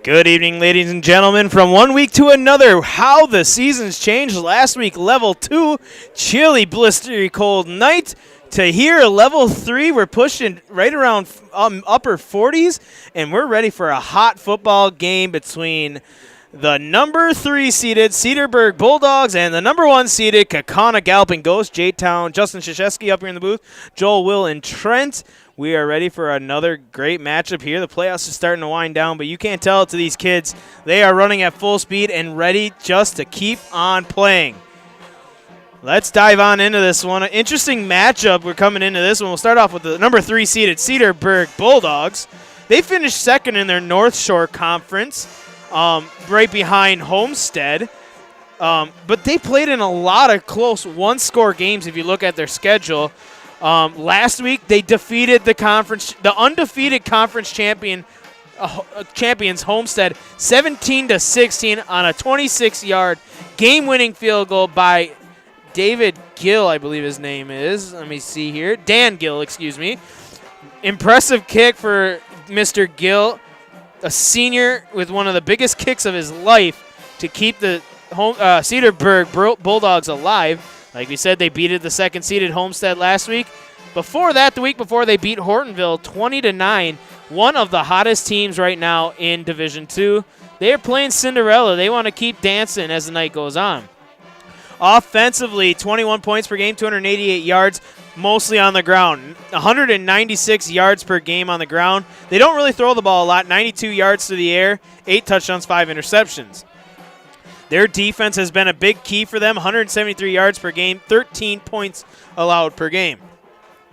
Good evening, ladies and gentlemen. From one week to another, how the season's changed. Last week, level 2, chilly, blistery, cold night. To here, level 3, we're pushing right around upper 40s, and we're ready for a hot football game between the number 3 seeded Cedarburg Bulldogs and the number 1 seeded Kaukauna Galloping Ghost, J-Town. Justin Krzyzewski up here in the booth, Joel, Will, and Trent. We are ready for another great matchup here. The playoffs are starting to wind down, but you can't tell it to these kids. They are running at full speed and ready just to keep on playing. Let's dive on into this one. An interesting matchup we're coming into this one. We'll start off with the number 3 seeded Cedarburg Bulldogs. They finished second in their North Shore Conference, right behind Homestead. But they played in a lot of close one-score games if you look at their schedule. Last week, they defeated the undefeated conference champions Homestead 17-16 on a 26-yard game-winning field goal by David Gill, I believe his name is. Let me see here. Dan Gill, excuse me. Impressive kick for Mr. Gill, a senior with one of the biggest kicks of his life to keep the Cedarburg Bulldogs alive. Like we said, they beat the second-seeded Homestead last week. Before that, the week before, they beat Hortonville 20-9, one of the hottest teams right now in Division II. They are playing Cinderella. They want to keep dancing as the night goes on. Offensively, 21 points per game, 288 yards, mostly on the ground. 196 yards per game on the ground. They don't really throw the ball a lot, 92 yards through the air, 8 touchdowns, 5 interceptions. Their defense has been a big key for them, 173 yards per game, 13 points allowed per game.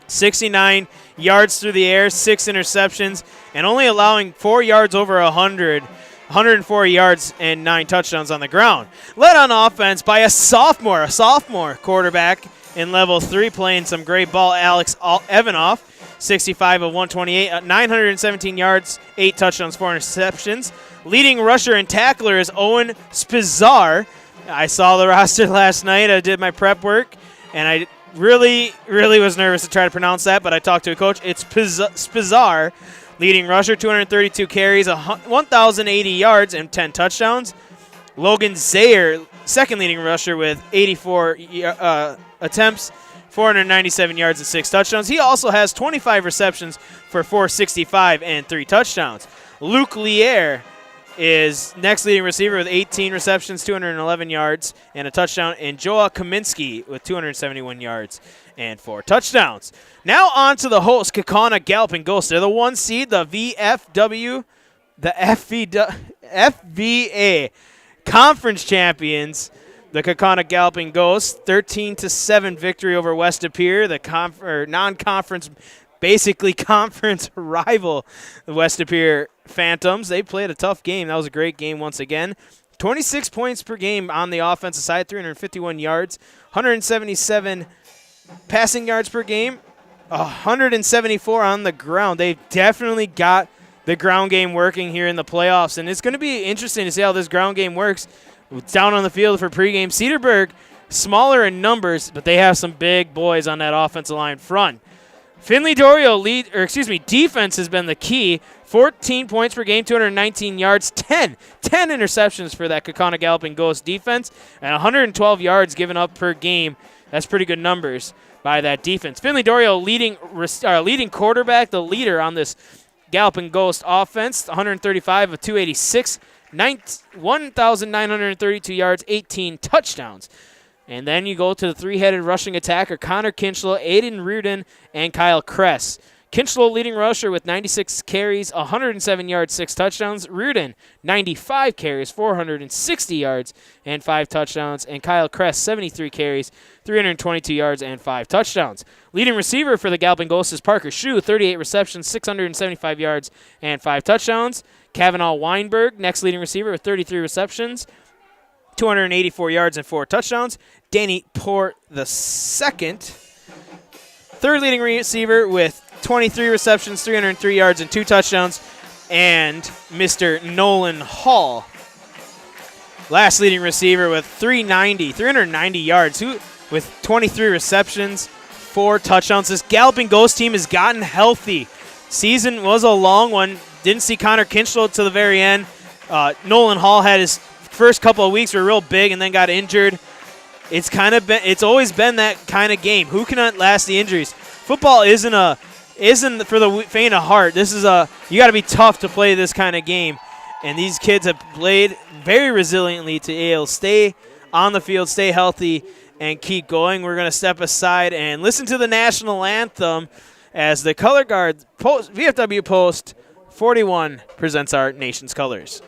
69 yards through the air, 6 interceptions, and only allowing 4 yards over 100, 104 yards and 9 touchdowns on the ground. Led on offense by a sophomore quarterback in level 3 playing some great ball, Alex Evanoff, 65 of 128, 917 yards, 8 touchdowns, 4 interceptions. Leading rusher and tackler is Owen Spizar. I saw the roster last night. I did my prep work, and I really was nervous to try to pronounce that, but I talked to a coach. It's Spizar. Leading rusher, 232 carries, 1,080 yards, and 10 touchdowns. Logan Zayer, second leading rusher with 84 attempts, 497 yards, and 6 touchdowns. He also has 25 receptions for 465 and 3 touchdowns. Luke Lier is next leading receiver with 18 receptions, 211 yards, and a touchdown, and Joa Kaminsky with 271 yards and 4 touchdowns. Now on to the host, Kaukauna Galloping Ghost. They're the 1 seed, the FVA Conference Champions. The Kaukauna Galloping Ghosts, 13-7 victory over West De Pere, the non-conference, basically conference rival, the West De Pere Phantoms. They played a tough game. That was a great game once again. 26 points per game on the offensive side, 351 yards, 177 passing yards per game, 174 on the ground. They've definitely got the ground game working here in the playoffs, and it's going to be interesting to see how this ground game works. Down on the field for pregame. Cedarburg, smaller in numbers, but they have some big boys on that offensive line front. Finley Dorio defense has been the key. 14 points per game, 219 yards, 10 interceptions for that Kaukauna Galloping Ghost defense, and 112 yards given up per game. That's pretty good numbers by that defense. Finley Dorio leading quarterback, the leader on this Galloping Ghost offense, 135 of 286, 1,932 yards, 18 touchdowns. And then you go to the 3-headed rushing attacker, Connor Kinchlow, Aiden Reardon, and Kyle Kress. Kinchlow leading rusher with 96 carries, 107 yards, 6 touchdowns. Reardon, 95 carries, 460 yards, and 5 touchdowns. And Kyle Kress, 73 carries, 322 yards, and 5 touchdowns. Leading receiver for the Galloping Ghosts is Parker Shue, 38 receptions, 675 yards, and 5 touchdowns. Kavanaugh Weinberg, next leading receiver with 33 receptions, 284 yards, and 4 touchdowns. Danny Port the second, third leading receiver with 23 receptions, 303 yards, and 2 touchdowns. And Mr. Nolan Hall, last leading receiver with 390 yards, with 23 receptions, 4 touchdowns. This Galloping Ghost team has gotten healthy. Season was a long one. Didn't see Connor Kinchlow to the very end. Nolan Hall had his first couple of weeks were real big and then got injured. It's always been that kind of game. Who can outlast the injuries? Football isn't for the faint of heart. You got to be tough to play this kind of game. And these kids have played very resiliently to be able to stay on the field, stay healthy, and keep going. We're going to step aside and listen to the national anthem as the color guard, VFW Post 41, presents our nation's colors.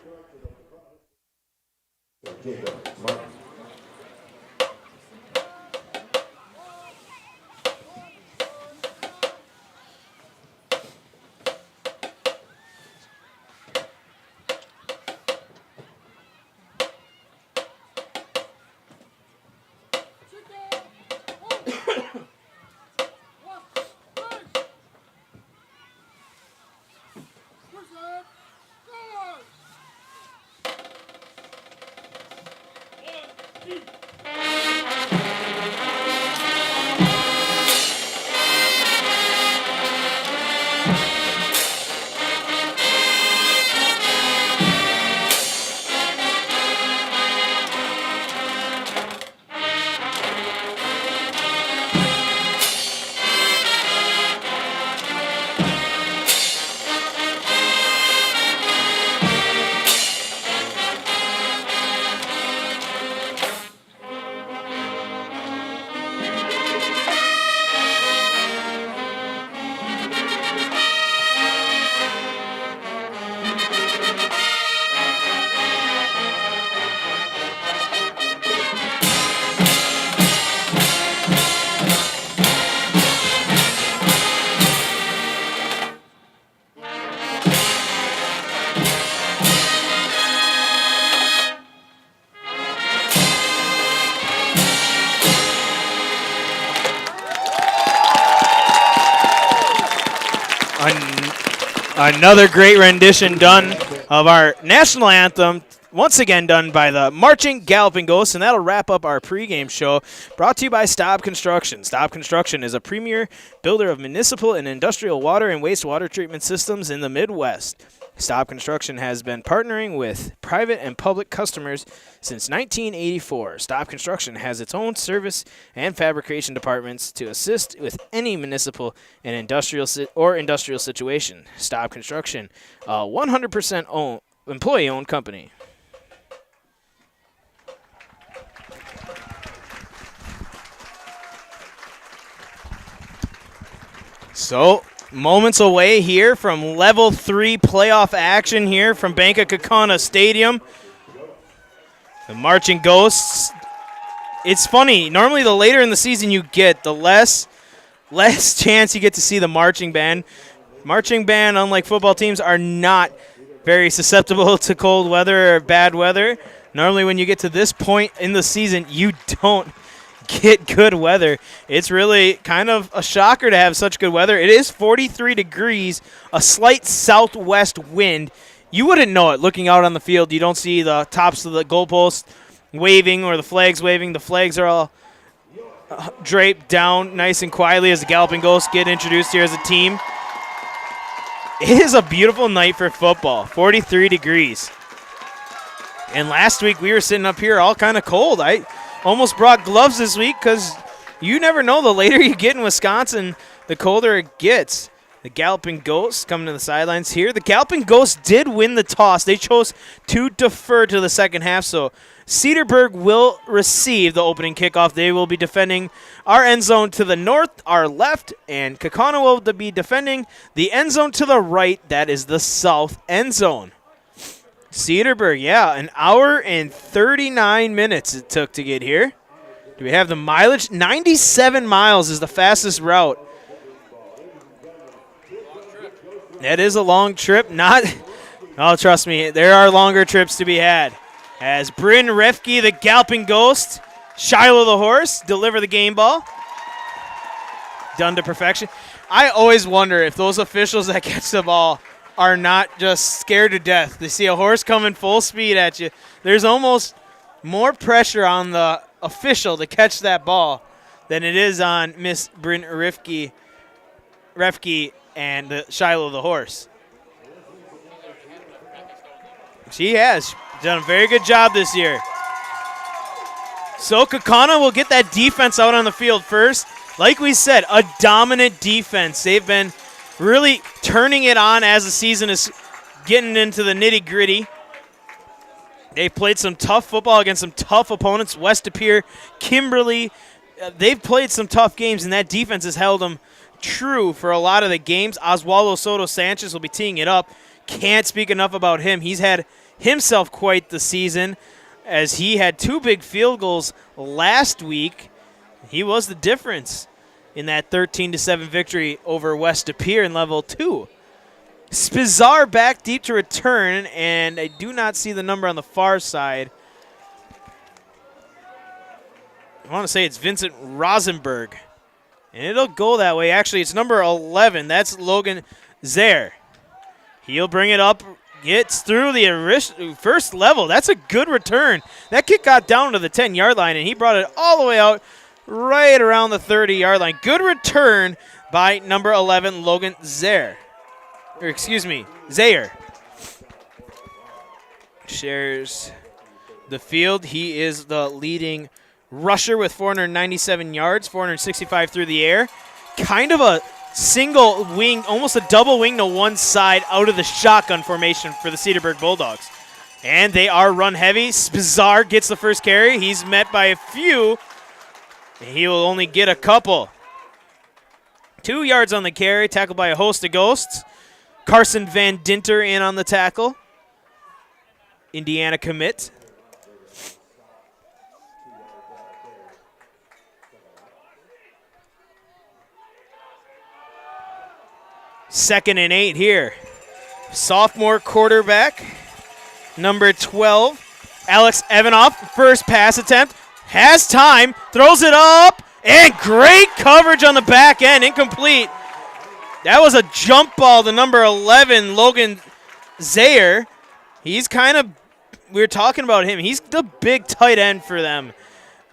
Another great rendition done of our national anthem, once again done by the Marching Galloping Ghosts, and that'll wrap up our pregame show, brought to you by Staub Construction. Staub Construction is a premier builder of municipal and industrial water and wastewater treatment systems in the Midwest. Staub Construction has been partnering with private and public customers since 1984. Staub Construction has its own service and fabrication departments to assist with any municipal and industrial situation. Staub Construction, a 100% employee-owned company. So, moments away here from level 3 playoff action here from Bank of Kaukauna Stadium. The Marching Ghosts. It's funny. Normally, the later in the season you get, the less chance you get to see the marching band. Marching band, unlike football teams, are not very susceptible to cold weather or bad weather. Normally, when you get to this point in the season, you don't get good weather. It's really kind of a shocker to have such good weather. It is 43 degrees, a slight southwest wind. You wouldn't know it looking out on the field. You don't see the tops of the goalposts waving or the flags waving. The flags are all draped down nice and quietly as the Galloping Ghosts get introduced here as a team. It is a beautiful night for football, 43 degrees. And last week we were sitting up here all kind of cold. I almost brought gloves this week because you never know. The later you get in Wisconsin, the colder it gets. The Galloping Ghosts coming to the sidelines here. The Galloping Ghosts did win the toss. They chose to defer to the second half, so Cedarburg will receive the opening kickoff. They will be defending our end zone to the north, our left, and Kaukauna will be defending the end zone to the right. That is the south end zone. Cedarburg, yeah, an hour and 39 minutes it took to get here. Do we have the mileage? 97 miles is the fastest route. That is a long trip. Oh, trust me, there are longer trips to be had. As Bryn Refke, the Galloping Ghost, Shiloh the horse, deliver the game ball. Done to perfection. I always wonder if those officials that catch the ball are not just scared to death. They see a horse coming full speed at you. There's almost more pressure on the official to catch that ball than it is on Miss Bryn Refke and Shiloh the horse. She has done a very good job this year. So Kaukauna will get that defense out on the field first. Like we said, a dominant defense. They've been really turning it on as the season is getting into the nitty-gritty. They've played some tough football against some tough opponents. West De Pere, Kimberly. They've played some tough games, and that defense has held them true for a lot of the games. Oswaldo Soto Sanchez will be teeing it up. Can't speak enough about him. He's had himself quite the season as he had 2 big field goals last week. He was the difference in that 13-7 victory over West De Pere in level 2. Spizar back deep to return, and I do not see the number on the far side. I want to say it's Vincent Rosenberg, and it'll go that way. Actually, it's number 11. That's Logan Zaire. He'll bring it up, gets through the first level. That's a good return. That kick got down to the 10-yard line, and he brought it all the way out right around the 30-yard line. Good return by number 11, Logan Zaire. Or excuse me, Zaire. Shares the field. He is the leading rusher with 497 yards, 465 through the air. Kind of a single wing, almost a double wing to one side out of the shotgun formation for the Cedarburg Bulldogs. And they are run heavy. Spizar gets the first carry. He's met by a few, and he will only get a couple. 2 yards on the carry, tackled by a host of ghosts. Carson Van Dinter in on the tackle. Indiana commit. Second and 8 here. Sophomore quarterback, number 12, Alex Evanoff. First pass attempt. Has time. Throws it up. And great coverage on the back end. Incomplete. That was a jump ball to number 11, Logan Zaire. He's kind of, we were talking about him. He's the big tight end for them,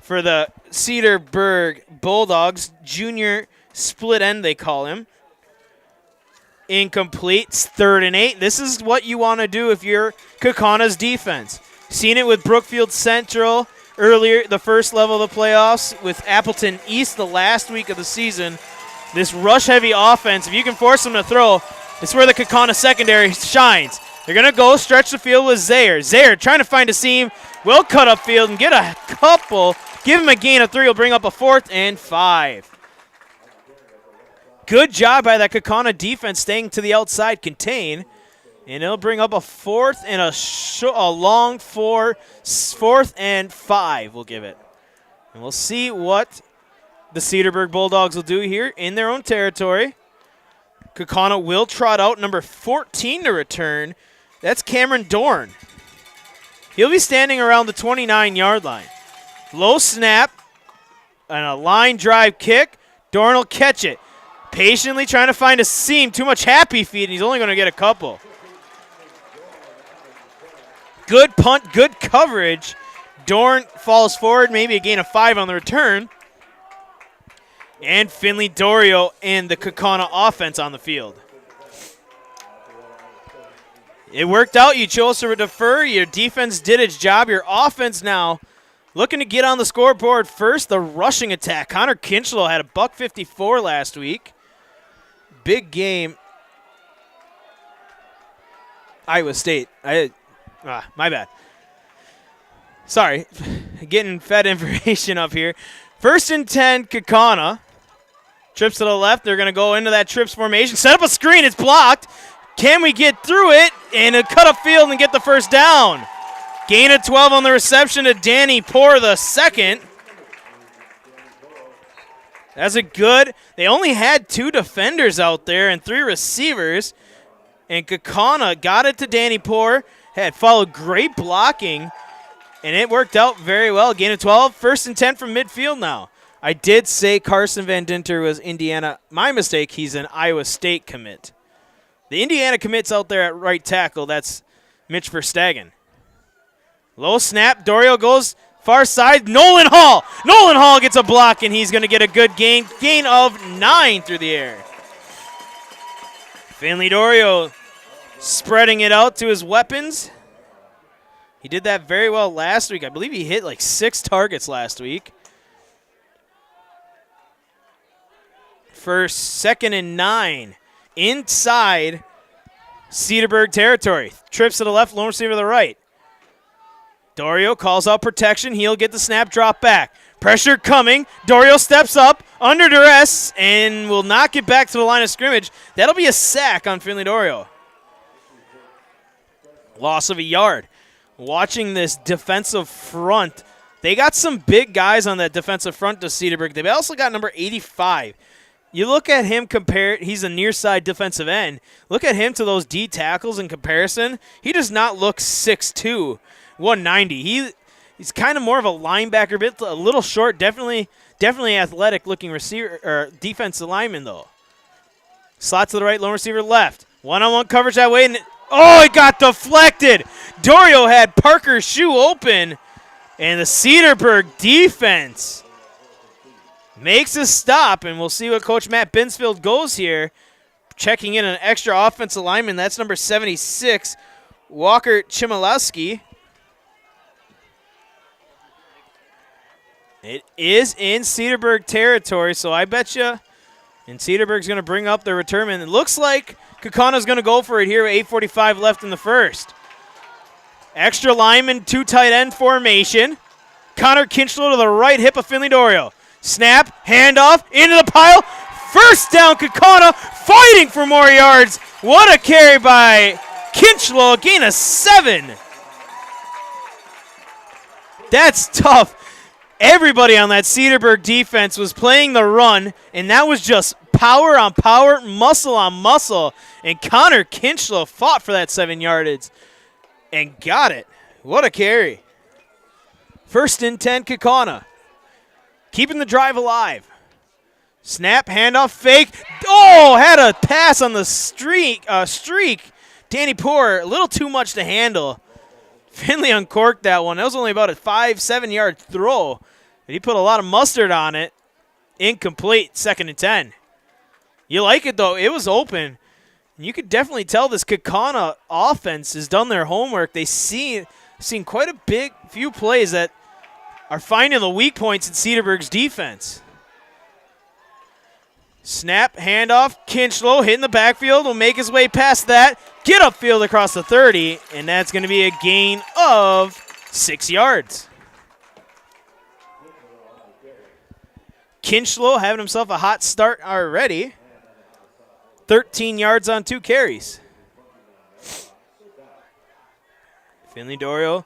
for the Cedarburg Bulldogs. Junior split end, they call him. Incomplete. It's 3rd and 8. This is what you want to do if you're Kaukauna's defense. Seen it with Brookfield Central earlier, the first level of the playoffs, with Appleton East the last week of the season. This rush-heavy offense, if you can force them to throw, it's where the Kaukauna secondary shines. They're going to go stretch the field with Zaire. Zaire trying to find a seam, will cut up field and get a couple. Give him a gain of 3. He'll bring up a 4th and 5. Good job by that Kaukauna defense staying to the outside, contain. And it'll bring up a 4th and a long 4th and 5, we'll give it. And we'll see what the Cedarburg Bulldogs will do here in their own territory. Kaukauna will trot out number 14 to return. That's Cameron Dorn. He'll be standing around the 29-yard line. Low snap and a line drive kick. Dorn will catch it. Patiently trying to find a seam. Too much happy feet, and he's only going to get a couple. Good punt, good coverage. Dorn falls forward, maybe a gain of 5 on the return. And Finley Dorio and the Kaukauna offense on the field. It worked out. You chose to defer. Your defense did its job. Your offense now looking to get on the scoreboard first. The rushing attack. Connor Kinchlow had a $154 last week. Big game. Iowa State. My bad. Sorry. Getting fed information up here. 1st and 10, Kaukauna. Trips to the left. They're going to go into that trips formation. Set up a screen. It's blocked. Can we get through it? And a cut up field and get the first down. Gain of 12 on the reception to Danny Poor the second. That's a good. They only had 2 defenders out there and 3 receivers. And Kaukauna got it to Danny Poor. Had followed great blocking. And it worked out very well. Gain of 12. 1st and 10 from midfield now. I did say Carson Van Dinter was Indiana. My mistake. He's an Iowa State commit. The Indiana commits out there at right tackle. That's Mitch Verstagen. Low snap. Dorio goes far side. Nolan Hall. Nolan Hall gets a block, and he's going to get a good gain. Gain of 9 through the air. Finley Dorio spreading it out to his weapons. He did that very well last week. I believe he hit like 6 targets last week. For 2nd and 9 inside Cedarburg territory. Trips to the left, lone receiver to the right. Dorio calls out protection. He'll get the snap, drop back. Pressure coming. Dorio steps up under duress and will not get back to the line of scrimmage. That'll be a sack on Finley Dorio. Loss of a yard. Watching this defensive front, they got some big guys on that defensive front to Cedarburg. They've also got number 85. You look at him compared, he's a near side defensive end. Look at him to those D tackles in comparison. He does not look 6'2", 190. He's kind of more of a linebacker, bit a little short, definitely athletic looking receiver or defensive lineman though. Slot to the right, lone receiver left. One-on-one coverage that way, and it got deflected. Dorio had Parker's shoe open, and the Cedarburg defense makes a stop, and we'll see what Coach Matt Binsfield goes here. Checking in an extra offensive lineman. That's number 76, Walker Chmielewski. It is in Cedarburg territory, so I bet you, and Cedarburg's going to bring up their return man. It looks like Kaukauna's going to go for it here with 8:45 left in the first. Extra lineman, 2 tight end formation. Connor Kinchlow to the right hip of Finley Dorio. Snap, handoff, into the pile. First down, Kaukauna fighting for more yards. What a carry by Kinchlow, gain of 7. That's tough. Everybody on that Cedarburg defense was playing the run, and that was just power on power, muscle on muscle. And Connor Kinchlow fought for that 7 yardage and got it. What a carry. 1st and 10, Kaukauna. Keeping the drive alive. Snap, handoff, fake. Had a pass on the streak. Danny Poor, a little too much to handle. Finley uncorked that one. That was only about a 5-7 yard throw. But he put a lot of mustard on it. Incomplete, 2nd and 10. You like it, though. It was open. And you could definitely tell this Kaukauna offense has done their homework. They've seen quite a few plays that are finding the weak points in Cedarburg's defense. Snap, handoff, Kinchlow hitting the backfield, will make his way past that, get upfield across the 30, and that's going to be a gain of 6 yards. Kinchlow having himself a hot start already. 13 yards on 2 carries. Finley Dorio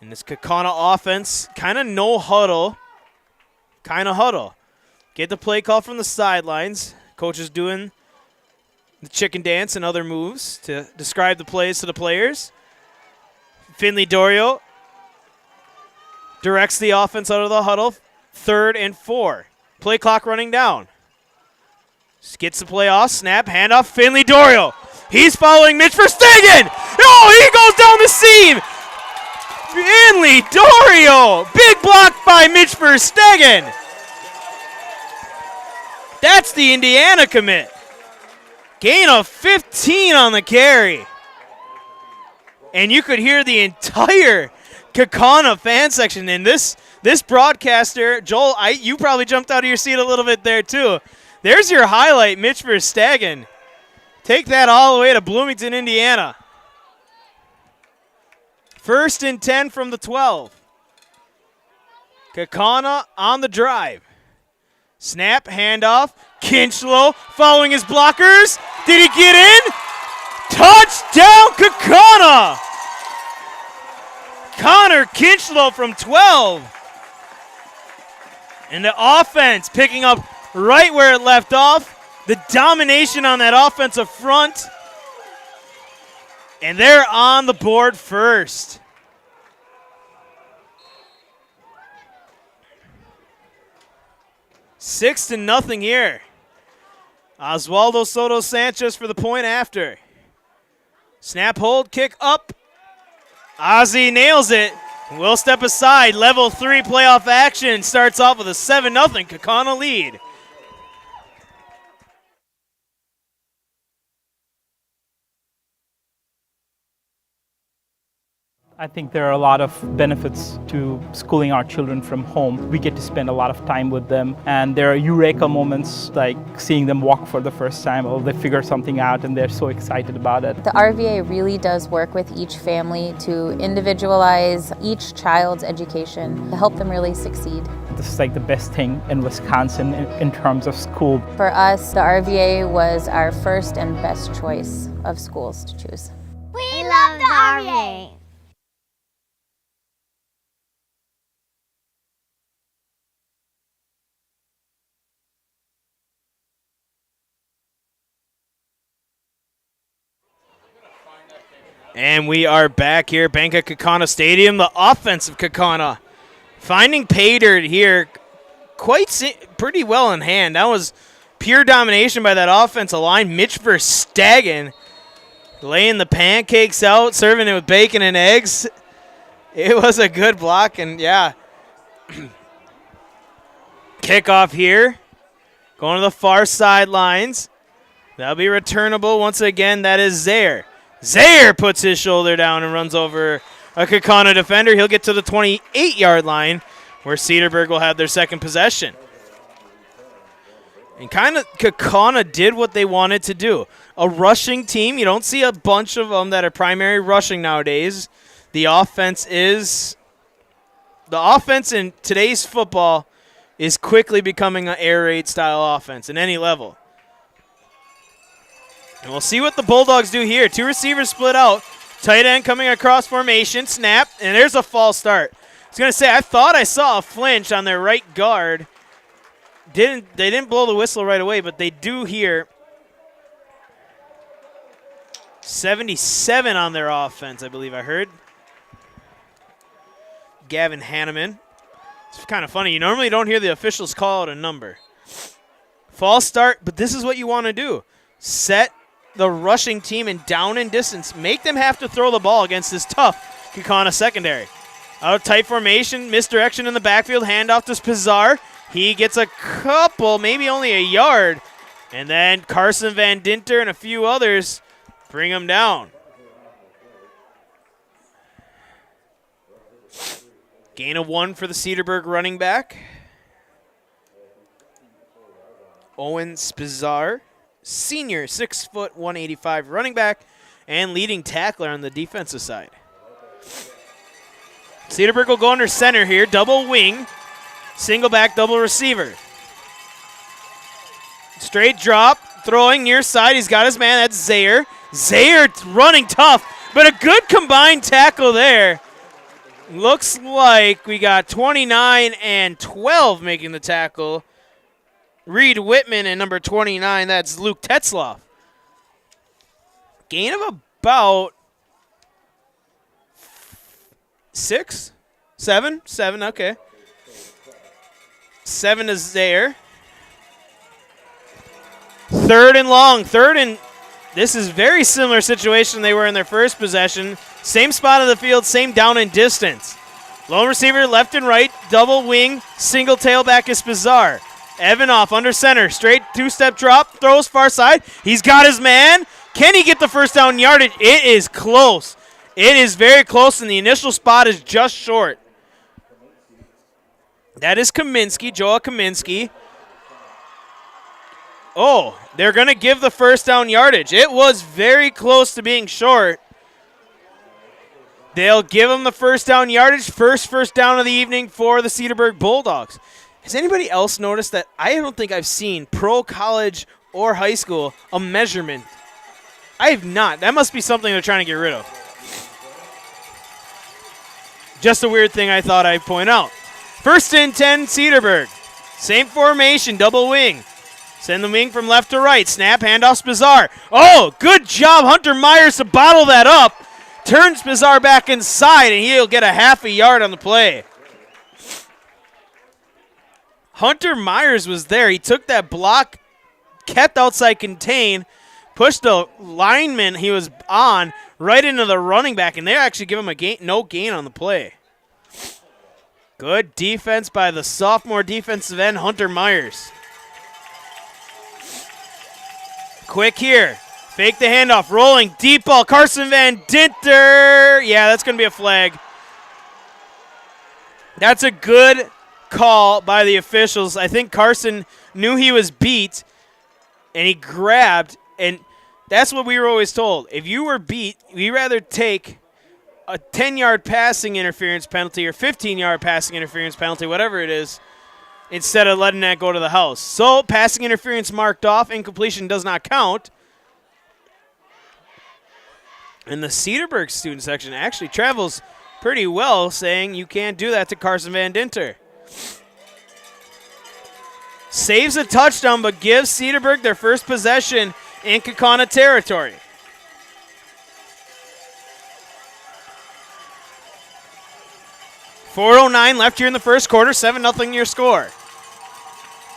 in this Kaukauna offense, kind of no huddle, Get the play call from the sidelines. Coach is doing the chicken dance and other moves to describe the plays to the players. Finley Dorio directs the offense out of the huddle. 3rd and 4. Play clock running down. Gets the play off. Snap, handoff. Finley Dorio. He's following Mitch Verstegen. He goes down the seam. Finley Dorio. Big block by Mitch Verstegen. That's the Indiana commit. Gain of 15 on the carry. And you could hear the entire Kaukauna fan section. And this broadcaster, Joel, you probably jumped out of your seat a little bit there too. There's your highlight, Mitch Verstegen. Take that all the way to Bloomington, Indiana. 1st and 10 from the 12. Kaukauna on the drive. Snap, handoff, Kinchlow following his blockers. Did he get in? Touchdown, Kaukauna! Connor Kinchlow from 12. And the offense picking up right where it left off. The domination on that offensive front. And they're on the board first. 6-0 here. Oswaldo Soto Sanchez for the point after. Snap, hold, kick up. Ozzie nails it. We'll step aside. Level 3 playoff action starts off with a 7-0 Kaukauna lead. I think there are a lot of benefits to schooling our children from home. We get to spend a lot of time with them, and there are eureka moments like seeing them walk for the first time, or they figure something out and they're so excited about it. The RVA really does work with each family to individualize each child's education to help them really succeed. This is like the best thing in Wisconsin in terms of school. For us, the RVA was our first and best choice of schools to choose. We love the RVA! And we are back here, Bank of Kaukauna Stadium, the offense of Kaukauna. Finding pay dirt here pretty well in hand. That was pure domination by that offensive line. Mitch Verstagen laying the pancakes out, serving it with bacon and eggs. It was a good block, and yeah. Kickoff here, going to the far sidelines. That'll be returnable once again. That is Zaire. Zaire puts his shoulder down and runs over a Kaukauna defender. He'll get to the 28-yard line where Cedarburg will have their second possession. And kind of Kaukauna did what they wanted to do. A rushing team. You don't see a bunch of them that are primary rushing nowadays. The offense in today's football is quickly becoming an air raid style offense at any level. And we'll see what the Bulldogs do here. Two receivers split out. Tight end coming across formation. Snap. And there's a false start. I was going to say, I thought I saw a flinch on their right guard. They didn't blow the whistle right away, but they do here. 77 on their offense, I believe I heard. Gavin Hanneman. It's kind of funny. You normally don't hear the officials call out a number. False start, but this is what you want to do. Set the rushing team and down in distance. Make them have to throw the ball against this tough Kaukauna secondary. Out of tight formation, misdirection in the backfield, handoff to Spizar. He gets a couple, maybe only a yard. And then Carson Van Dinter and a few others bring him down. Gain of 1 for the Cedarburg running back. Owen Spizar. Senior, 6 foot, 185 running back, and leading tackler on the defensive side. Cedarburg will go under center here, double wing, single back, double receiver. Straight drop, throwing near side. He's got his man. That's Zaire. Zaire running tough, but a good combined tackle there. Looks like we got 29 and 12 making the tackle. Reed Whitman and number 29, that's Luke Tetzloff. Gain of about 6? 7? 7, okay. 7 is there. Third and long. This is very similar situation they were in their first possession. Same spot of the field, same down and distance. Lone receiver left and right, double wing, single tailback is Spizar. Evanoff under center, straight two-step drop, throws far side. He's got his man. Can he get the first down yardage? It is close. It is very close, and the initial spot is just short. That is Kaminsky, Joel Kaminsky. Oh, they're going to give the first down yardage. It was very close to being short. They'll give him the first down yardage. First down of the evening for the Cedarburg Bulldogs. Has anybody else noticed that I don't think I've seen pro, college, or high school a measurement? I have not. That must be something they're trying to get rid of. Just a weird thing I thought I'd point out. 1st and 10, Cedarburg. Same formation, double wing. Send the wing from left to right. Snap, handoff, Spizar. Oh, good job, Hunter Myers, to bottle that up. Turns Spizar back inside, and he'll get a half a yard on the play. Hunter Myers was there. He took that block, kept outside contain, pushed the lineman he was on right into the running back, and they actually give him no gain on the play. Good defense by the sophomore defensive end, Hunter Myers. Quick here. Fake the handoff, rolling, deep ball, Carson Van Dinter. Yeah, that's going to be a flag. That's a good call by the officials. I think Carson knew he was beat, and he grabbed, and that's what we were always told. If you were beat, we'd rather take a 10-yard passing interference penalty or 15-yard passing interference penalty, whatever it is, instead of letting that go to the house. So passing interference marked off, incompletion does not count. And the Cedarburg student section actually travels pretty well, saying you can't do that to Carson Van Dinter. Saves a touchdown, but gives Cedarburg their first possession in Kaukauna territory. .409 left here in the first quarter, 7-0 your score.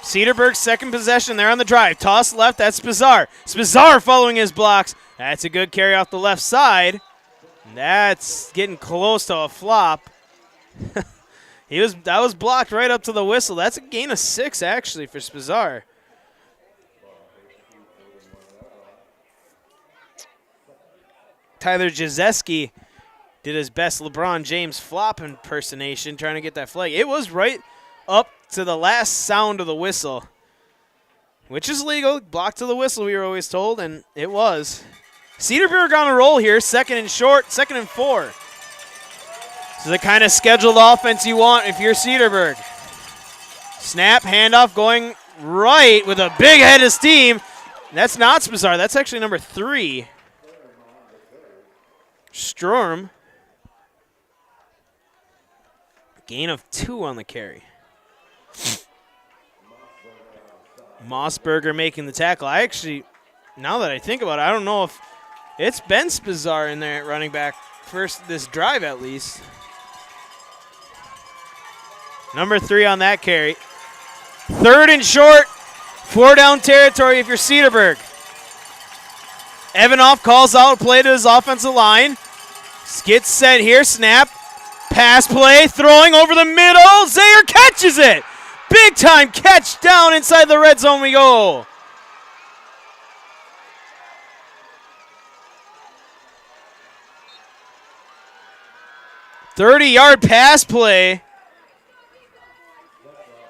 Cedarburg's second possession there on the drive. Toss left, that's Spazar. Spazar following his blocks. That's a good carry off the left side. That's getting close to a flop. That was blocked right up to the whistle. That's a gain of 6, actually, for Spazar. Tyler Jazeski did his best LeBron James flop impersonation trying to get that flag. It was right up to the last sound of the whistle, which is legal. Blocked to the whistle, we were always told, and it was. Cedarburg on a roll here, second and short, 2nd and 4. This is the kind of scheduled offense you want if you're Cedarburg. Snap, handoff going right with a big head of steam. That's not Spazar. That's actually number 3. Storm. Gain of 2 on the carry. Mossberger making the tackle. I actually, now that I think about it, I don't know if it's been Spazar in there at running back first this drive at least. Number 3 on that carry. 3rd and short. 4 down territory if you're Cedarburg. Evanoff calls out a play to his offensive line. Gets set here. Snap. Pass play. Throwing over the middle. Zaire catches it. Big time catch down inside the red zone we go. .30-yard pass play.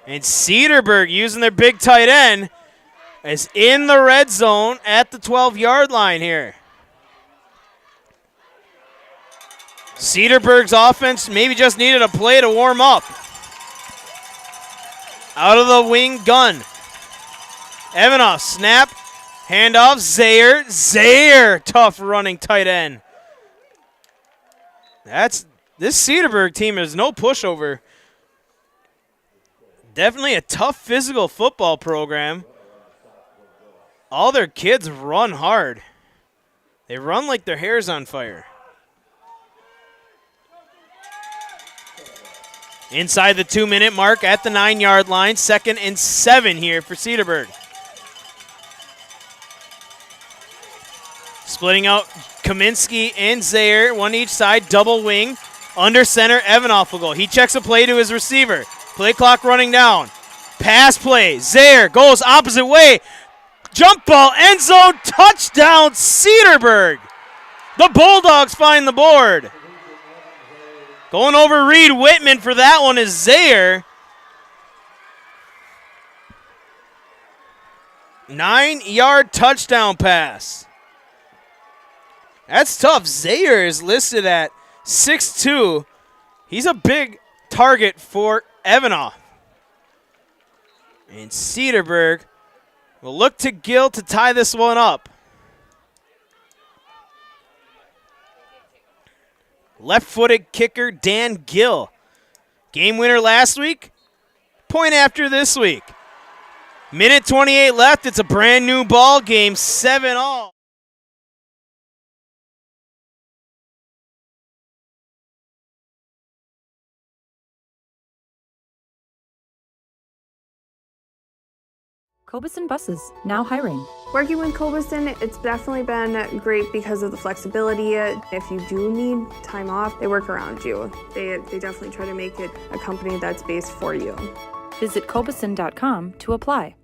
And Cedarburg, using their big tight end, is in the red zone at the 12-yard line here. Cedarburg's offense maybe just needed a play to warm up. Out of the wing gun. Evanoff, snap, handoff, Zaire. Zaire, tough running tight end. This Cedarburg team is no pushover. Definitely a tough physical football program. All their kids run hard. They run like their hair's on fire. Inside the 2-minute mark at the 9-yard line. 2nd and 7 here for Cedarburg. Splitting out Kaminsky and Zaire, one each side, double wing. Under center, Evanoff will go. He checks a play to his receiver. Play clock running down. Pass play. Zaire goes opposite way. Jump ball, end zone, touchdown, Cedarburg. The Bulldogs find the board. Going over Reed Whitman for that one is Zaire. 9-yard touchdown pass. That's tough. Zaire is listed at 6'2". He's a big target for Evanoff. And Cedarburg will look to Gill to tie this one up. Left-footed kicker Dan Gill. Game winner last week, point after this week. Minute 28 left. It's a brand new ball game, 7-all. Cobuson Buses, now hiring. Working with Cobuson, it's definitely been great because of the flexibility. If you do need time off, they work around you. They definitely try to make it a company that's based for you. Visit Cobuson.com to apply.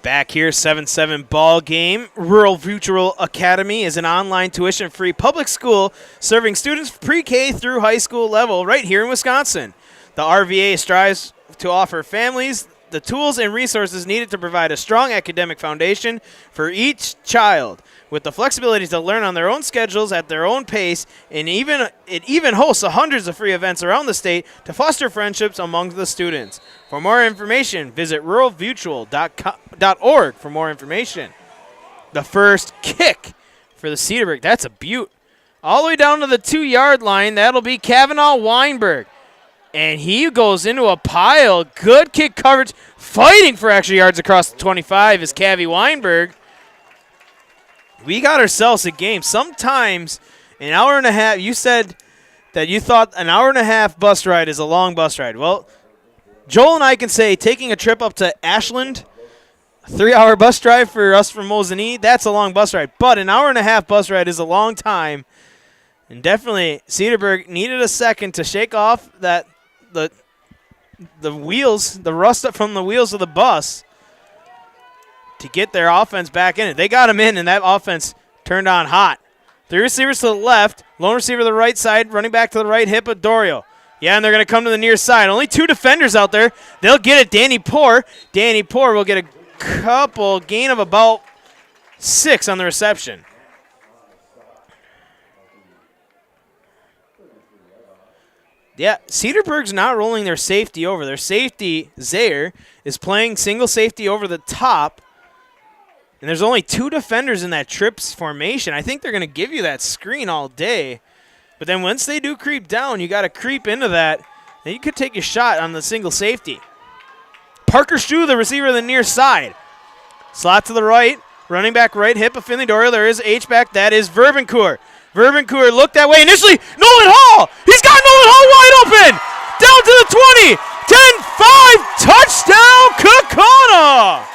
Back here, 7-7 ball game. Rural Mutual Academy is an online tuition-free public school serving students pre-K through high school level right here in Wisconsin. The RVA strives to offer families the tools and resources needed to provide a strong academic foundation for each child, with the flexibility to learn on their own schedules at their own pace, and it even hosts hundreds of free events around the state to foster friendships among the students. For more information, visit ruralmutual.org for more information. The first kick for the Cedarburg. That's a beaut. All the way down to the 2-yard line. That'll be Kavanaugh Weinberg. And he goes into a pile. Good kick coverage. Fighting for extra yards across the 25 is Cavi Weinberg. We got ourselves a game. Sometimes an hour and a half. You said that you thought an hour and a half bus ride is a long bus ride. Well, Joel and I can say taking a trip up to Ashland, a 3-hour bus drive for us from Mosinee, that's a long bus ride. But an hour and a half bus ride is a long time. And definitely Cedarburg needed a second to shake off the wheels, the rust from the wheels of the bus to get their offense back in it. They got them in, and that offense turned on hot. 3 receivers to the left, lone receiver to the right side, running back to the right hip of Dorio. Yeah, and they're going to come to the near side. Only 2 defenders out there. They'll get it. Danny Poor. Danny Poor will get a gain of about 6 on the reception. Yeah, Cedarburg's not rolling their safety over. Their safety, Zaire, is playing single safety over the top. And there's only 2 defenders in that trips formation. I think they're going to give you that screen all day. But then once they do creep down, you got to creep into that. Then you could take a shot on the single safety. Parker Schuh, the receiver on the near side. Slot to the right. Running back right hip of Finley Doria. There is H-back. That is Verbencourt. Verbencourt looked that way initially. Nolan Hall. He's got Nolan Hall wide open. Down to the 20. 10-5. Touchdown, Kaukauna.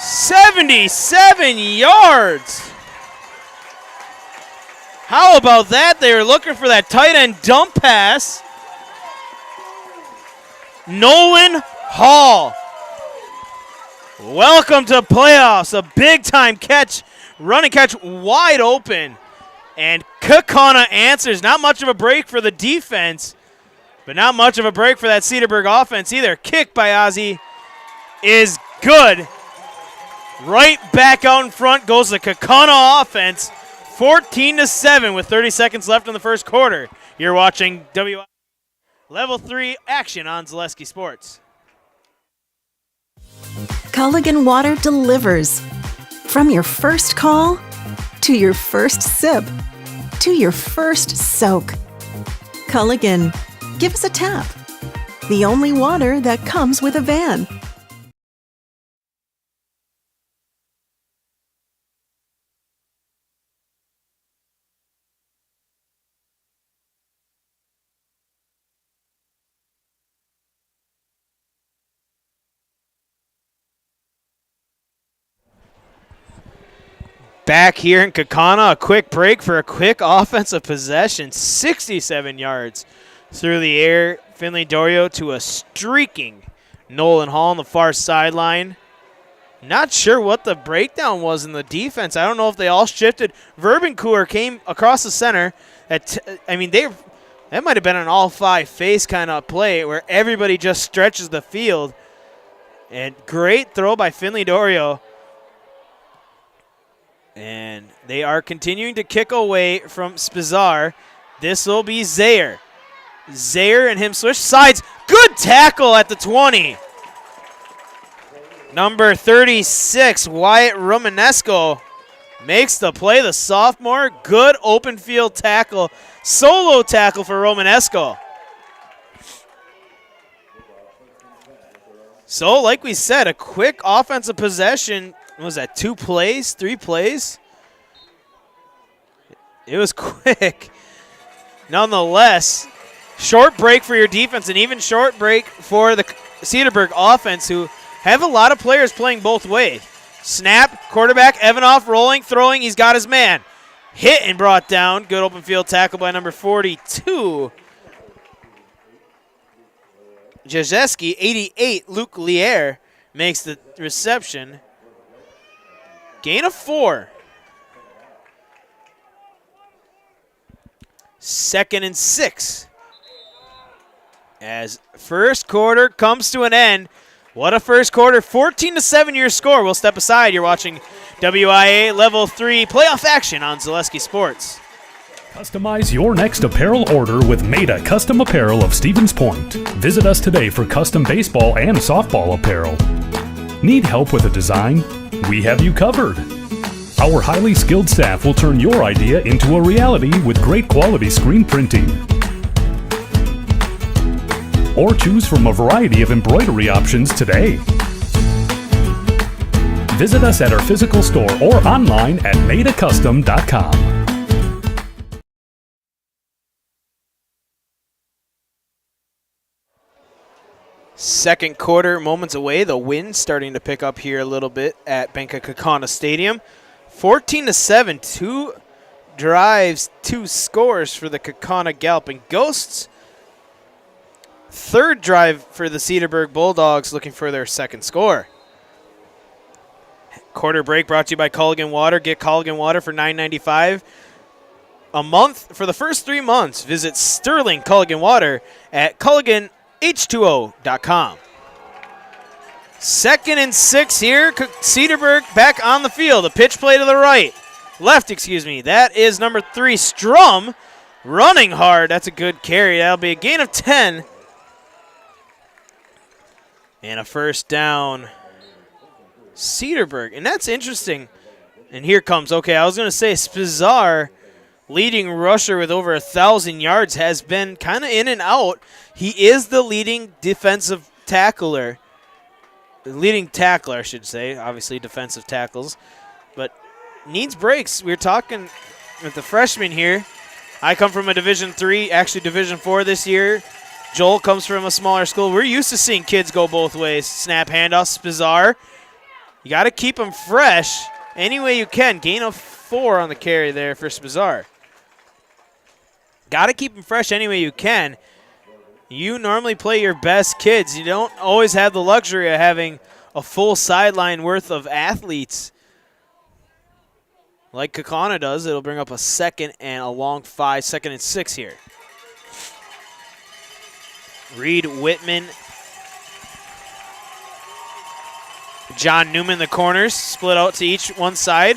77 yards. How about that? They were looking for that tight end dump pass. Nolan Hall. Welcome to playoffs. A big-time catch, running catch wide open. And Kaukauna answers. Not much of a break for the defense, but not much of a break for that Cedarburg offense either. Kick by Ozzie is good. Right back out in front goes the Kaukauna offense. 14-7 with 30 seconds left in the first quarter. You're watching WIAA Level 3 action on Zaleski Sports. Culligan Water delivers. From your first call, to your first sip, to your first soak. Culligan, give us a tap. The only water that comes with a van. Back here in Kaukauna, a quick break for a quick offensive possession. 67 yards through the air. Finley Dorio to a streaking Nolan Hall on the far sideline. Not sure what the breakdown was in the defense. I don't know if they all shifted. Verbencourt came across the center. That might have been an all-five face kind of play where everybody just stretches the field. And great throw by Finley Dorio. And they are continuing to kick away from Spizar. This will be Zaire. Zaire and him switch sides. Good tackle at the 20. Number 36, Wyatt Romanesco, makes the play. The sophomore, good open field tackle. Solo tackle for Romanesco. So, like we said, a quick offensive possession. What was that, 2 plays, 3 plays? It was quick. Nonetheless, short break for your defense, and even short break for the Cedarburg offense, who have a lot of players playing both ways. Snap, quarterback, Evanoff rolling, throwing, he's got his man. Hit and brought down. Good open field tackle by number 42. Jazeski, 88. Luke Lier makes the reception. Gain of 4. 2nd and 6. As first quarter comes to an end. What a first quarter. 14-7 your score. We'll step aside. You're watching WIAA Level 3 playoff action on Zaleski Sports. Customize your next apparel order with Maida Custom Apparel of Stevens Point. Visit us today for custom baseball and softball apparel. Need help with a design? We have you covered. Our highly skilled staff will turn your idea into a reality with great quality screen printing. Or choose from a variety of embroidery options today. Visit us at our physical store or online at maidacustom.com. Second quarter, moments away. The wind starting to pick up here a little bit at Bank of Kaukauna Stadium. 14-7, 2 drives, 2 scores for the Kaukauna Galloping Ghosts. Third drive for the Cedarburg Bulldogs, looking for their second score. Quarter break brought to you by Culligan Water. Get Culligan Water for $9.95 a month for the first 3 months. Visit Sterling Culligan Water at CulliganH2O.com. 2nd and 6 here. Cedarburg back on the field. A pitch play to the left, excuse me. That is number 3, Strum, running hard. That's a good carry. That'll be a gain of 10. And a first down, Cedarburg. And that's interesting. And here comes, okay, I was going to say Spizar, leading rusher with over 1,000 yards, has been kind of in and out. He is the leading defensive tackler. Leading tackler, I should say. Obviously defensive tackles. But needs breaks. We were talking with the freshman here. I come from a Division III, actually Division IV this year. Joel comes from a smaller school. We're used to seeing kids go both ways. Snap handoff, Spizar. You got to keep them fresh any way you can. Gain of 4 on the carry there for Spizar. Got to keep them fresh any way you can. You normally play your best kids. You don't always have the luxury of having a full sideline worth of athletes like Kaukauna does. It'll bring up a 2nd and a long 5, 2nd and 6 here. Reed Whitman, John Newman, the corners, split out to each one side.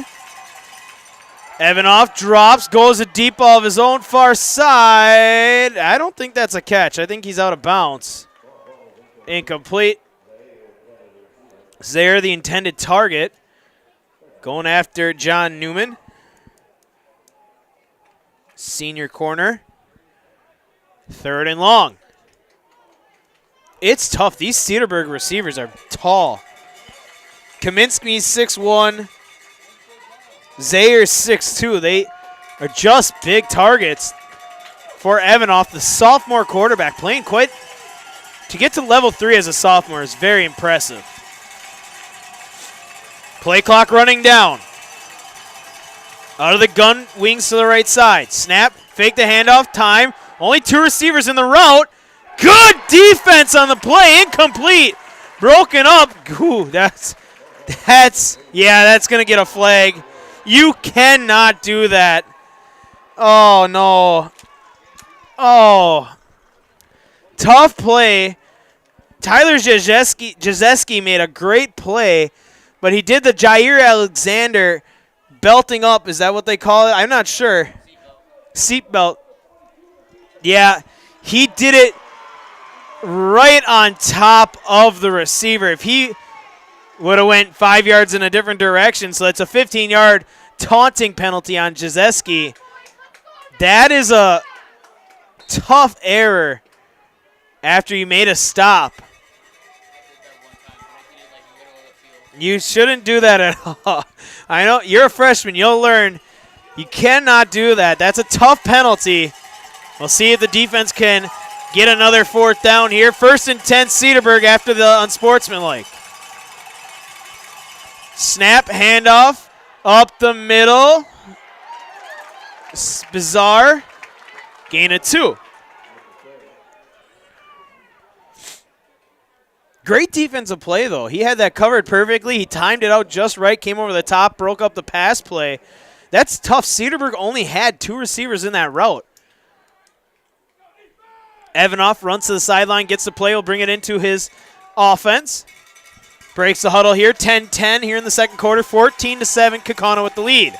Evanoff drops, goes a deep ball of his own far side. I don't think that's a catch. I think he's out of bounds. Incomplete. Zaire, the intended target, going after John Newman. Senior corner. 3rd and long. It's tough. These Cedarburg receivers are tall. Kaminsky's 6'1". Zayer's 6'2". They are just big targets for Evanoff, the sophomore quarterback, playing quite. To get to level 3 as a sophomore is very impressive. Play clock running down. Out of the gun, wings to the right side. Snap, fake the handoff, time. Only 2 receivers in the route. Good defense on the play, incomplete. Broken up. Ooh, that's going to get a flag. You cannot do that. Oh, no. Oh. Tough play. Tyler Jazeski made a great play, but he did the Jair Alexander belting up. Is that what they call it? I'm not sure. Seatbelt. Yeah, he did it right on top of the receiver. If he would have went 5 yards in a different direction, so that's a 15-yard taunting penalty on Jazeski. That is a tough error after you made a stop. You shouldn't do that at all. I know you're a freshman. You'll learn. You cannot do that. That's a tough penalty. We'll see if the defense can get another 4th down here. 1st and 10 Cedarburg after the unsportsmanlike. Snap, handoff, up the middle. Bizarre. Gain of 2. Great defensive play, though. He had that covered perfectly. He timed it out just right, came over the top, broke up the pass play. That's tough. Cedarburg only had 2 receivers in that route. Evanoff runs to the sideline, gets the play, will bring it into his offense. Breaks the huddle here, 10-10 here in the second quarter, 14-7, Kaukauna with the lead.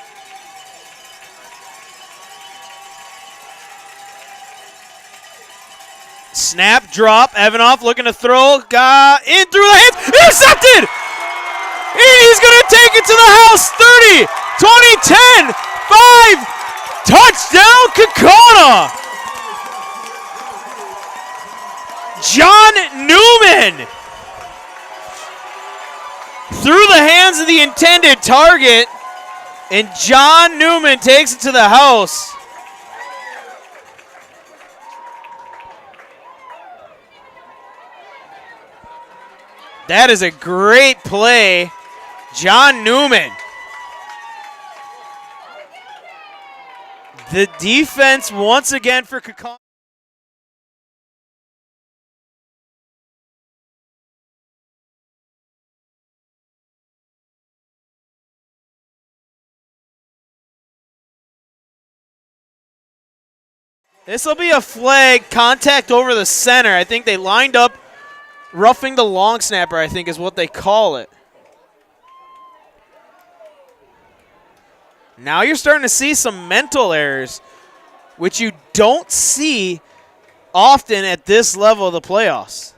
Snap, drop, Evanoff looking to throw, got in through the hands, intercepted! And he's gonna take it to the house, 30, 20, 10, 5, touchdown Kaukauna! John Newman through the hands of the intended target, and John Newman takes it to the house. That is a great play. John Newman. The defense once again for Kaukauna. This will be a flag, contact over the center. I think they lined up roughing the long snapper, I think is what they call it. Now you're starting to see some mental errors, which you don't see often at this level of the playoffs.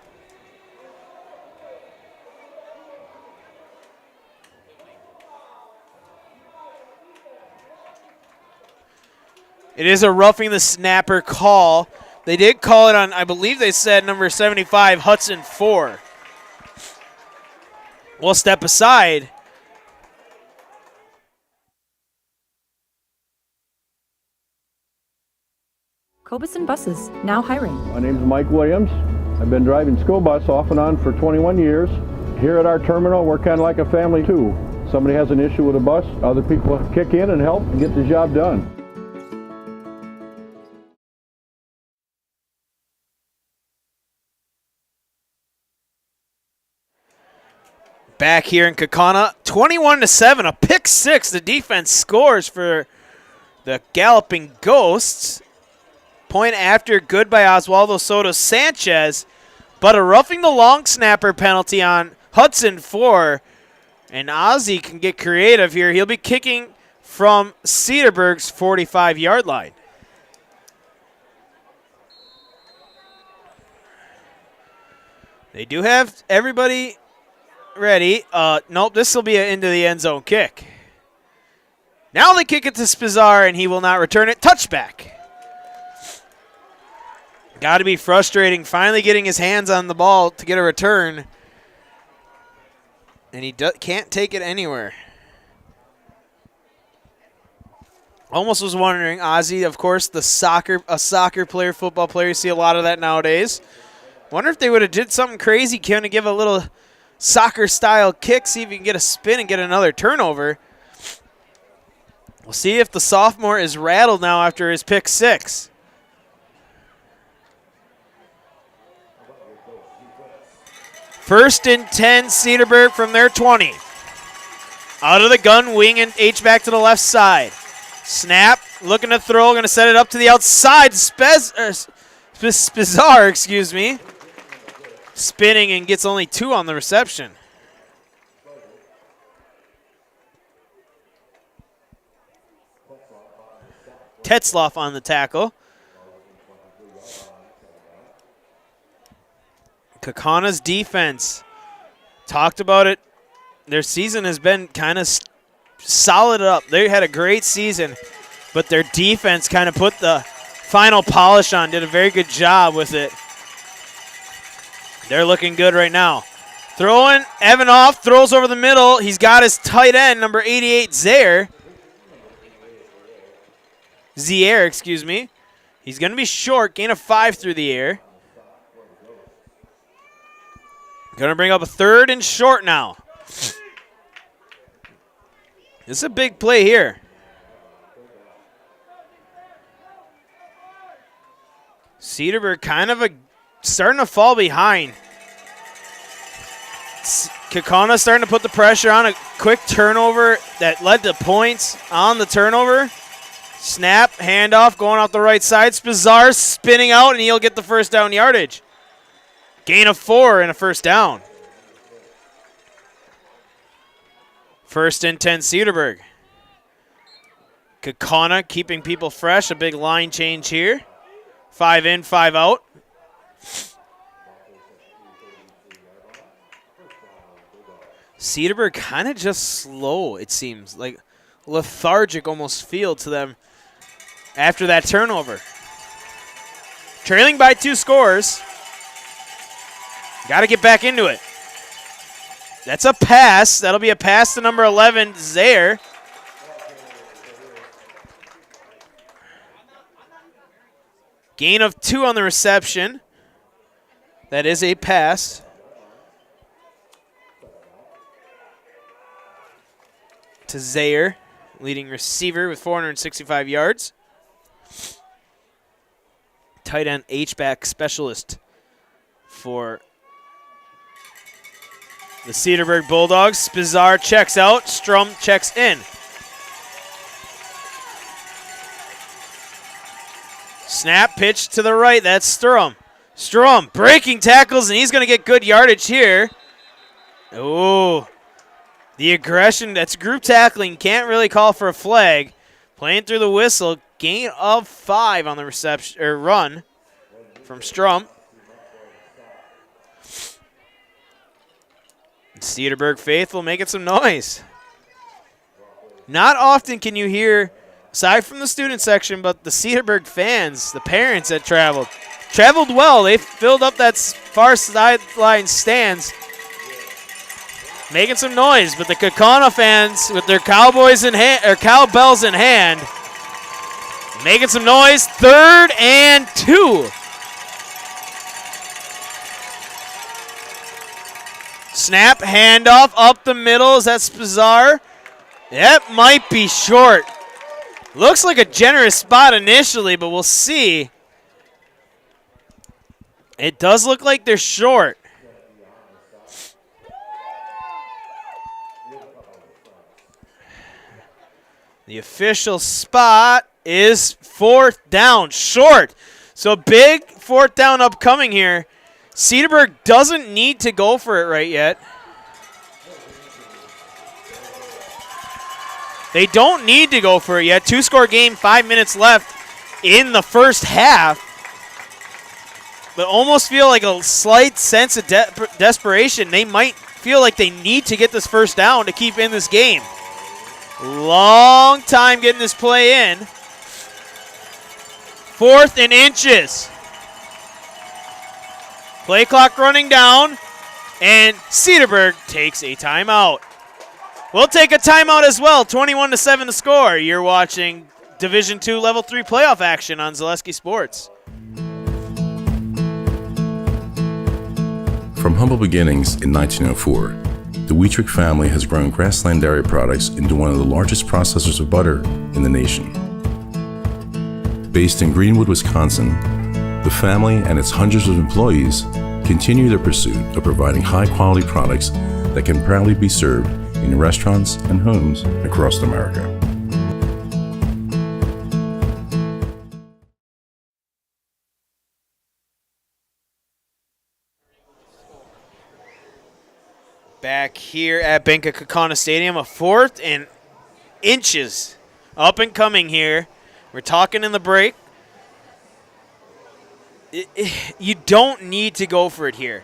It is a roughing the snapper call. They did call it on, I believe they said number 75, Hudson 4. We'll step aside. Cobuson Buses, now hiring. My name's Mike Williams. I've been driving school bus off and on for 21 years. Here at our terminal, we're kind of like a family too. Somebody has an issue with a bus, other people kick in and help and get the job done. Back here in Kaukauna, 21-7, a pick six. The defense scores for the Galloping Ghosts. Point after, good by Oswaldo Soto Sanchez, but a roughing the long snapper penalty on Hudson 4. And Ozzy can get creative here. He'll be kicking from Cedarburg's 45-yard line. They do have everybody ready. Nope, this will be an into the end zone kick. Now they kick it to Spizar, and he will not return it. Touchback. Got to be frustrating finally getting his hands on the ball to get a return. And he can't take it anywhere. Almost was wondering, Ozzy, of course, a soccer player, football player. You see a lot of that nowadays. Wonder if they would have did something crazy, kind of give a little soccer-style kick, see if you can get a spin and get another turnover. We'll see if the sophomore is rattled now after his pick six. First and 10, Cedarburg from their 20. Out of the gun, wing and H-back to the left side. Snap, looking to throw, going to set it up to the outside. Spizar, excuse me. Spinning and gets only 2 on the reception. Tetzloff on the tackle. Kaukana's defense, talked about it. Their season has been kind of solid up. They had a great season, but their defense kind of put the final polish on, did a very good job with it. They're looking good right now. Throwing, Evanoff throws over the middle. He's got his tight end, number 88, Zaire, excuse me. He's going to be short, gain of 5 through the air. Going to bring up a third and short now. This is a big play here. Cedarburg kind of starting to fall behind. Kaukauna starting to put the pressure on. A quick turnover that led to points on the turnover. Snap, handoff, going off the right side. Spizar spinning out, and he'll get the first down yardage. Gain of 4 and a first down. 1st and 10, Cedarburg. Kaukauna keeping people fresh. A big line change here. 5 in, 5 out. Cedarburg kind of just slow, it seems. Like lethargic almost feel to them after that turnover. Trailing by 2 scores. Got to get back into it. That's a pass. That'll be a pass to number 11, Zaire. Gain of 2 on the reception. That is a pass. To Zaire, leading receiver with 465 yards. Tight end H-back specialist for the Cedarburg Bulldogs. Spizar checks out. Strum checks in. Snap pitch to the right. That's Strum. Strum breaking tackles, and he's going to get good yardage here. Oh, the aggression. That's group tackling. Can't really call for a flag. Playing through the whistle. Gain of 5 on the reception or run from Strum. Cedarburg faithful making some noise. Not often can you hear, aside from the student section, but the Cedarburg fans, the parents that traveled well. They filled up that far sideline stands, making some noise. But the Kaukauna fans with their cowboys in hand or cowbells in hand, making some noise. 3rd and 2. Snap, handoff up the middle. Is that Spizar? That might be short. Looks like a generous spot initially, but we'll see. It does look like they're short. The official spot is 4th down, short. So big 4th down upcoming here. Cedarburg doesn't need to go for it right yet. They don't need to go for it yet. 2-score game, 5 minutes left in the first half. But almost feel like a slight sense of desperation. They might feel like they need to get this first down to keep in this game. Long time getting this play in. 4th and inches. Play clock running down, and Cedarburg takes a timeout. We'll take a timeout as well. 21-7 to score. You're watching Division II Level 3 playoff action on Zaleski Sports. From humble beginnings in 1904, the Wheatrick family has grown Grassland Dairy Products into one of the largest processors of butter in the nation. Based in Greenwood, Wisconsin, the family and its hundreds of employees continue their pursuit of providing high-quality products that can proudly be served in restaurants and homes across America. Back here at Bank of Kaukauna Stadium, a 4th and inches up and coming here. We're talking in the break. You don't need to go for it here.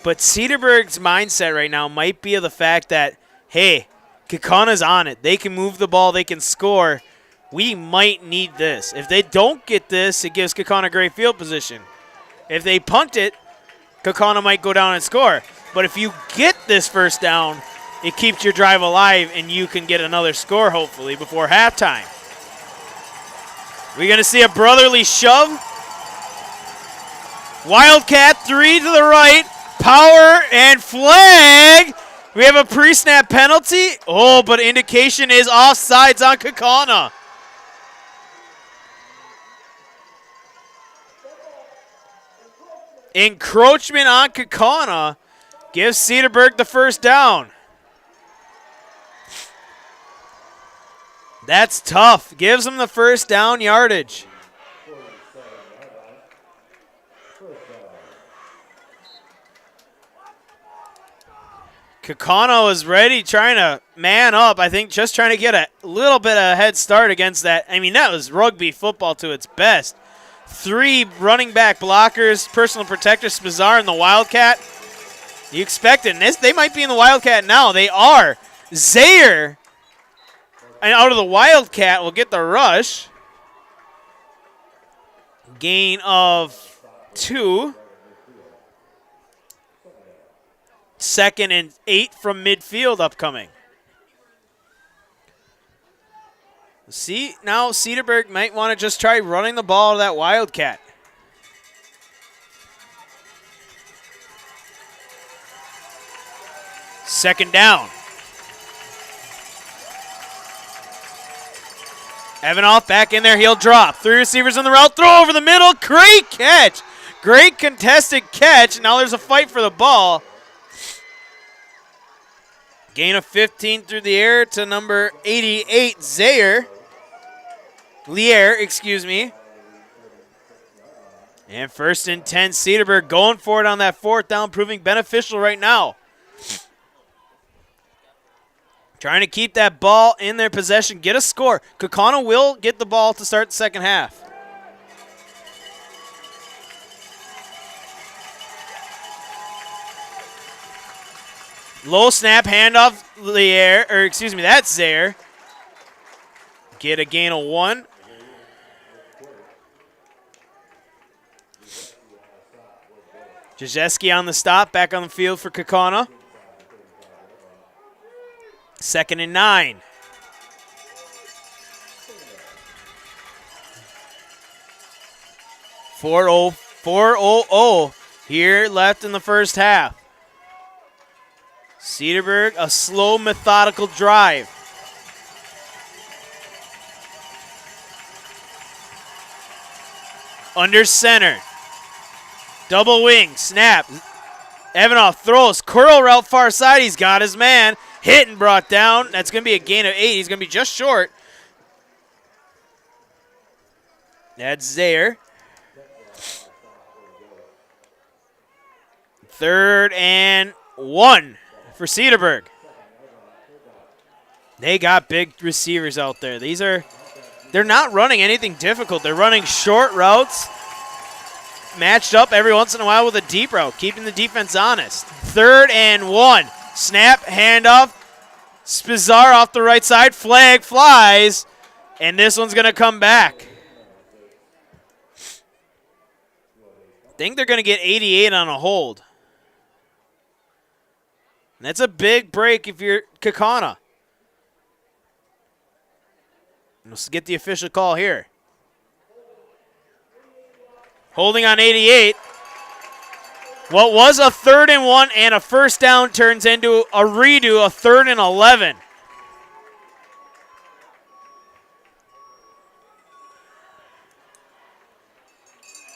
But Cedarburg's mindset right now might be of the fact that, hey, Kaukauna's on it. They can move the ball. They can score. We might need this. If they don't get this, it gives Kaukauna great field position. If they punt it, Kaukauna might go down and score. But if you get this first down, it keeps your drive alive, and you can get another score, hopefully, before halftime. We're going to see a brotherly shove. Wildcat 3 to the right. Power and flag. We have a pre-snap penalty. Oh, but indication is offsides on Kaukauna. Encroachment on Kaukauna Gives Cedarburg the first down. That's tough. Gives him the first down yardage. Kaukauna was ready, trying to man up. I think just trying to get a little bit of a head start against that. I mean, that was rugby football to its best. 3 running back blockers, personal protectors, Spazar and the Wildcat. You expect it. They might be in the Wildcat now. They are. Zaire, and out of the Wildcat, will get the rush. Gain of 2. 2nd and 8 from midfield upcoming. See, now Cedarburg might want to just try running the ball to that Wildcat. Second down. Evanoff back in there. He'll drop. 3 receivers on the route. Throw over the middle. Great catch. Great contested catch. Now there's a fight for the ball. Gain of 15 through the air to number 88, Lier, excuse me. And 1st and 10, Cedarburg going for it on that 4th down, proving beneficial right now. Trying to keep that ball in their possession, get a score. Kaukauna will get the ball to start the second half. Low snap, handoff, Lier, or excuse me, that's Zaire. Get a gain of 1. Jajeski on the stop, back on the field for Kaukauna. 2nd and 9. .400 here left in the first half. Cedarburg, a slow, methodical drive. Under center. Double wing, snap. Evanoff throws, curl route far side. He's got his man. Hit and brought down. That's going to be a gain of 8. He's going to be just short. That's Zaire. 3rd and 1 for Cedarburg. They got big receivers out there. They're not running anything difficult. They're running short routes, matched up every once in a while with a deep route, keeping the defense honest. 3rd and 1. Snap, handoff. Spazar off the right side. Flag flies, and this one's going to come back. I think they're going to get 88 on a hold. That's a big break if you're Kaukauna. Let's get the official call here. Holding on 88. What was a 3rd and 1 and a first down turns into a redo, a 3rd and 11.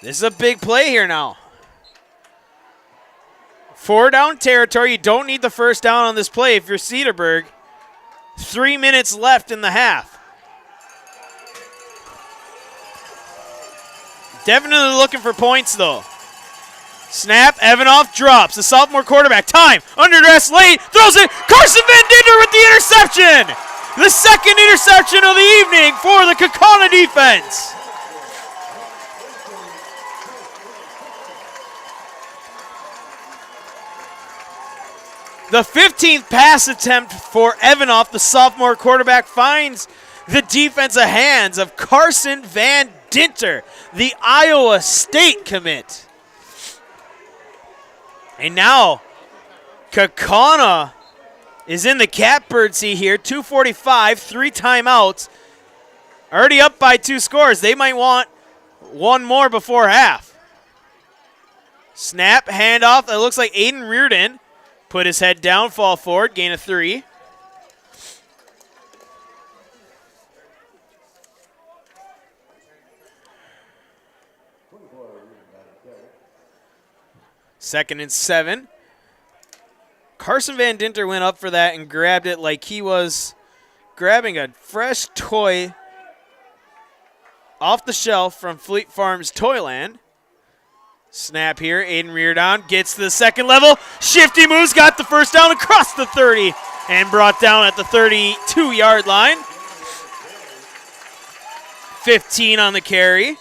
This is a big play here now. 4 down territory. You don't need the first down on this play if you're Cedarburg. 3 minutes left in the half. Definitely looking for points, though. Snap, Evanoff drops. The sophomore quarterback, time, underdressed late, throws it. Carson Van Dinder with the interception. The 2nd interception of the evening for the Kaukauna defense. The 15th pass attempt for Evanoff, the sophomore quarterback, finds the defensive hands of Carson Van Dinter, the Iowa State commit. And now, Kaukauna is in the catbird seat here. 2:45, 3 timeouts. Already up by 2 scores. They might want 1 more before half. Snap, handoff. It looks like Aiden Reardon put his head down, fall forward, gain of 3. Second and 7. Carson Van Dinter went up for that and grabbed it like he was grabbing a fresh toy off the shelf from Fleet Farm's Toyland. Snap here, Aiden Reardon gets to the second level. Shifty moves, got the first down across the 30 and brought down at the 32-yard line. 15 on the carry.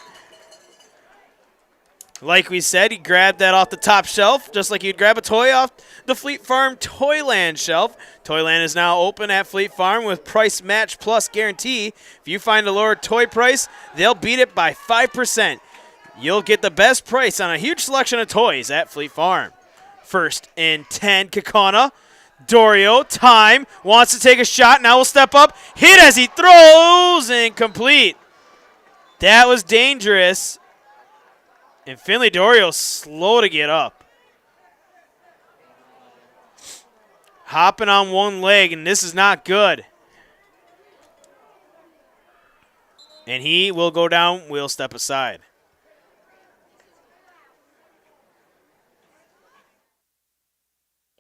Like we said, he grabbed that off the top shelf, just like you'd grab a toy off the Fleet Farm Toyland shelf. Toyland is now open at Fleet Farm with price match plus guarantee. If you find a lower toy price, they'll beat it by 5%. You'll get the best price on a huge selection of toys at Fleet Farm. First and 10, Kaukauna. Dorio, time, wants to take a shot, now will step up. Hit as he throws, incomplete. That was dangerous. And Finley Dorio slow to get up. Hopping on one leg, and this is not good. And he will go down, we'll step aside.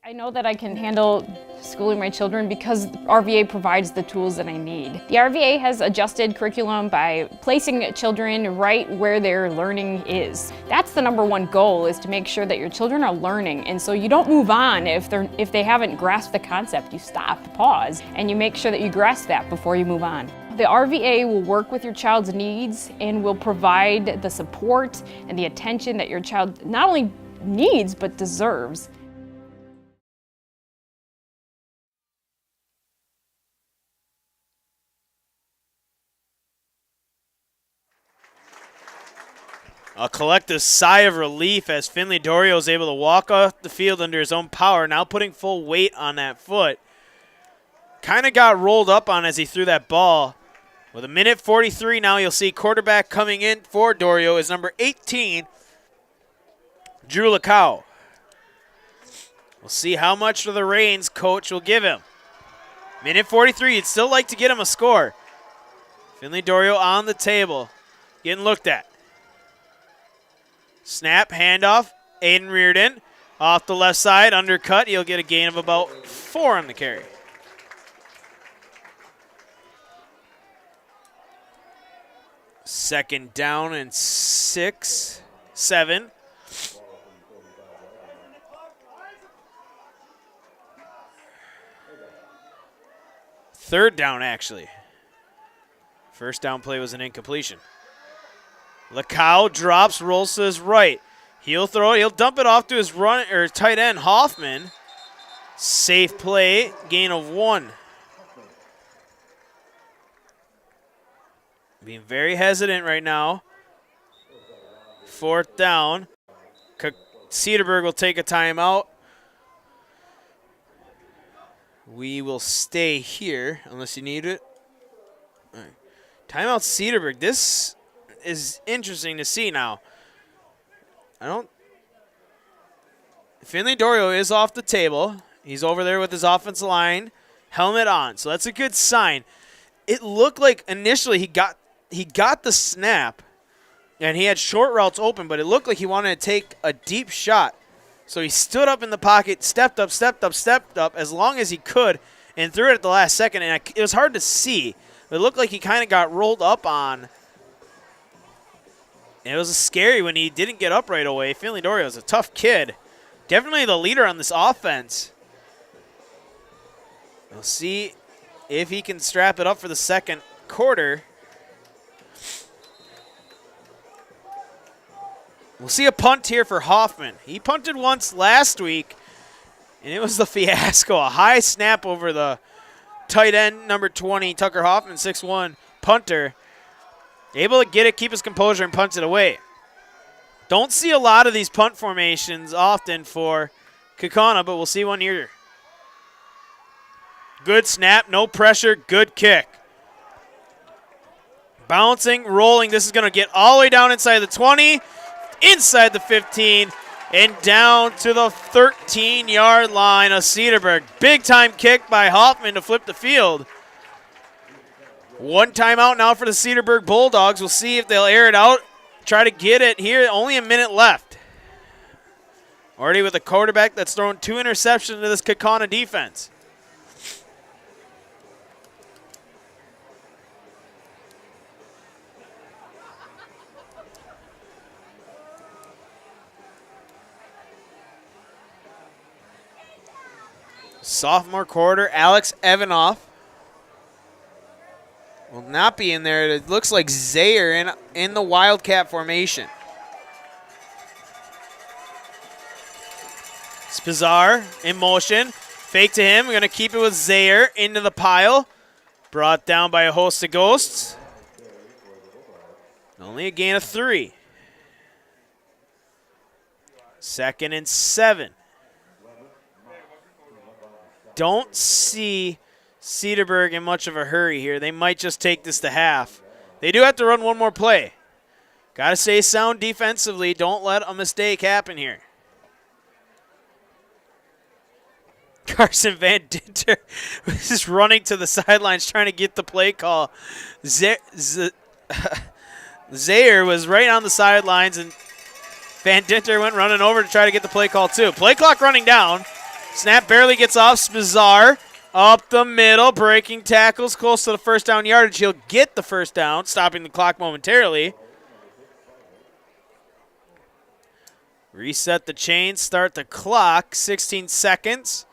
I know that I can handle schooling my children because RVA provides the tools that I need. The RVA has adjusted curriculum by placing children right where their learning is. That's the #1 goal, is to make sure that your children are learning, and so you don't move on if they haven't grasped the concept. You stop, pause, and you make sure that you grasp that before you move on. The RVA will work with your child's needs and will provide the support and the attention that your child not only needs but deserves. A collective sigh of relief as Finley Dorio is able to walk off the field under his own power, now putting full weight on that foot. Kind of got rolled up on as he threw that ball. With 1:43 now, you'll see quarterback coming in for Dorio is number 18, Drew Lacow. We'll see how much of the reins coach will give him. 1:43, you'd still like to get him a score. Finley Dorio on the table, getting looked at. Snap, handoff, Aiden Reardon. Off the left side, undercut. He'll get a gain of about 4 on the carry. Second down and 6, 7. Third down, actually. First down play was an incompletion. Lacow drops, rolls to his right. He'll throw it. He'll dump it off to his tight end, Hoffman. Safe play, gain of 1. Being very hesitant right now. Fourth down. Cedarburg will take a timeout. We will stay here unless you need it. All right. Timeout Cedarburg. This is interesting to see now. Finley Dorio is off the table. He's over there with his offensive line helmet on, so that's a good sign. It looked like initially he got the snap and he had short routes open, but it looked like he wanted to take a deep shot. So he stood up in the pocket, stepped up as long as he could, and threw it at the last second. And it was hard to see. It looked like he kind of got rolled up on. And it was scary when he didn't get up right away. Finley Dorio is a tough kid. Definitely the leader on this offense. We'll see if he can strap it up for the second quarter. We'll see a punt here for Hoffman. He punted once last week, and it was the fiasco. A high snap over the tight end, number 20, Tucker Hoffman, 6'1", punter. Able to get it, keep his composure, and punt it away. Don't see a lot of these punt formations often for Kaukauna, but we'll see one here. Good snap, no pressure, good kick. Bouncing, rolling. This is going to get all the way down inside the 20. Inside the 15 and down to the 13-yard line of Cedarburg. Big-time kick by Hoffman to flip the field. One timeout now for the Cedarburg Bulldogs. We'll see if they'll air it out, try to get it here. Only a minute left. Already with a quarterback that's thrown 2 interceptions into this Kaukauna defense. Sophomore quarter, Alex Evanoff will not be in there. It looks like Zaire in the Wildcat formation. Spizar in motion. Fake to him. We're going to keep it with Zaire into the pile. Brought down by a host of ghosts. Only a gain of 3. 2nd and 7. Don't see Cedarburg in much of a hurry here. They might just take this to half. They do have to run one more play. Got to stay sound defensively. Don't let a mistake happen here. Carson Van Dinter is running to the sidelines trying to get the play call. Zaire was right on the sidelines, and Van Dinter went running over to try to get the play call too. Play clock running down. Snap barely gets off. Spizar up the middle, breaking tackles close to the first down yardage. He'll get the first down, stopping the clock momentarily. Reset the chain, start the clock, 16 seconds.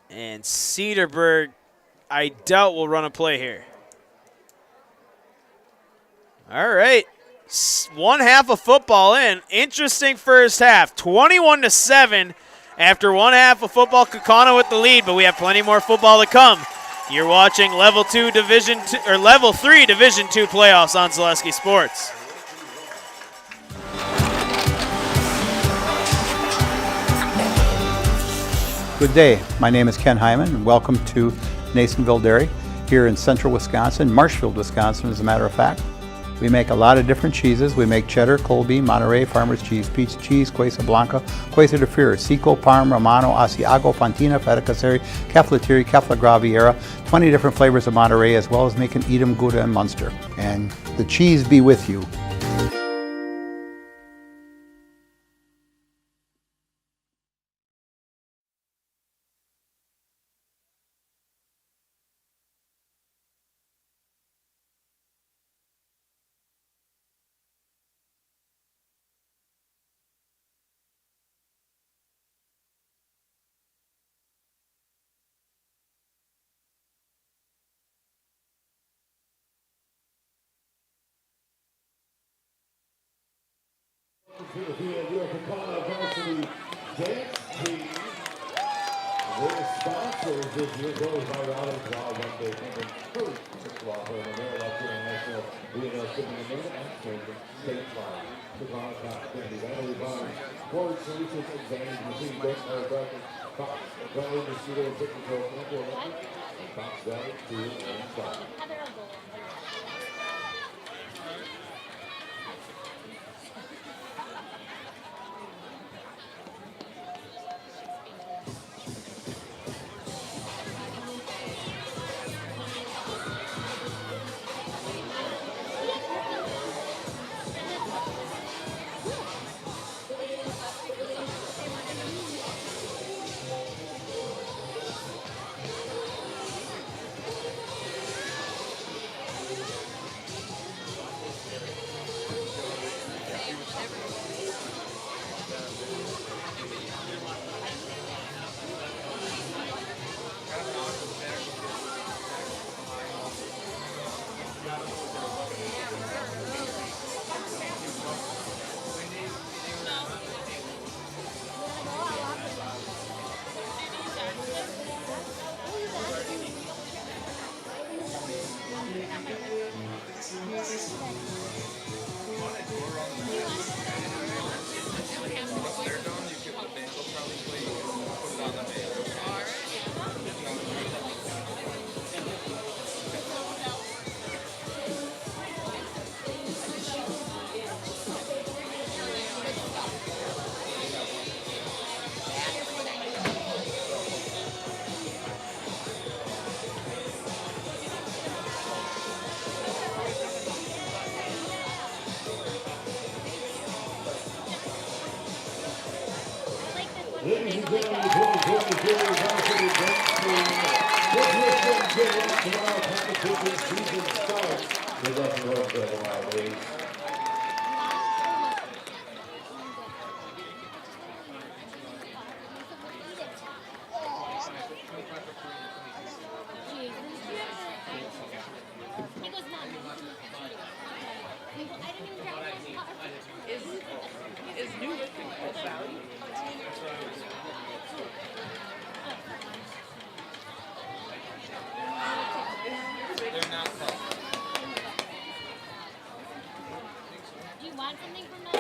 And Cedarburg, I doubt, will run a play here. All right. 1 half of football in. Interesting first half. 21-7 after 1 half of football. Kaukauna with the lead, but we have plenty more football to come. You're watching Level 3 Division 2 playoffs on Zaleski Sports. Good day. My name is Ken Hyman, and welcome to Nasonville Dairy here in central Wisconsin, Marshfield, Wisconsin, as a matter of fact. We make a lot of different cheeses. We make cheddar, Colby, Monterey, Farmer's Cheese, Pizza Cheese, Quesa Blanca, Quesa de Freer, Seco, Parm, Romano, Asiago, Fontina, Feta Caseri, Caflatiri, Cafla Graviera, 20 different flavors of Monterey, as well as making Edam, Gouda, and Munster. And the cheese be with you. Your Kaukauna varsity dance team. Their sponsors this year goes by Raleigh Claw one day thinking first law firm America International WIAA shipping and exchange State Farm. Kaukauna Top 50 Battery Bonds Ford Solutions Advantage Machine Bank Air Brackets Fox Valley Mosquito Zip Control Sample Electric and Fox Valley Tool and Stock. varsity dance team. With Christian James, tomorrow competition season starts. Good luck to those WIAA. Do you want something from them?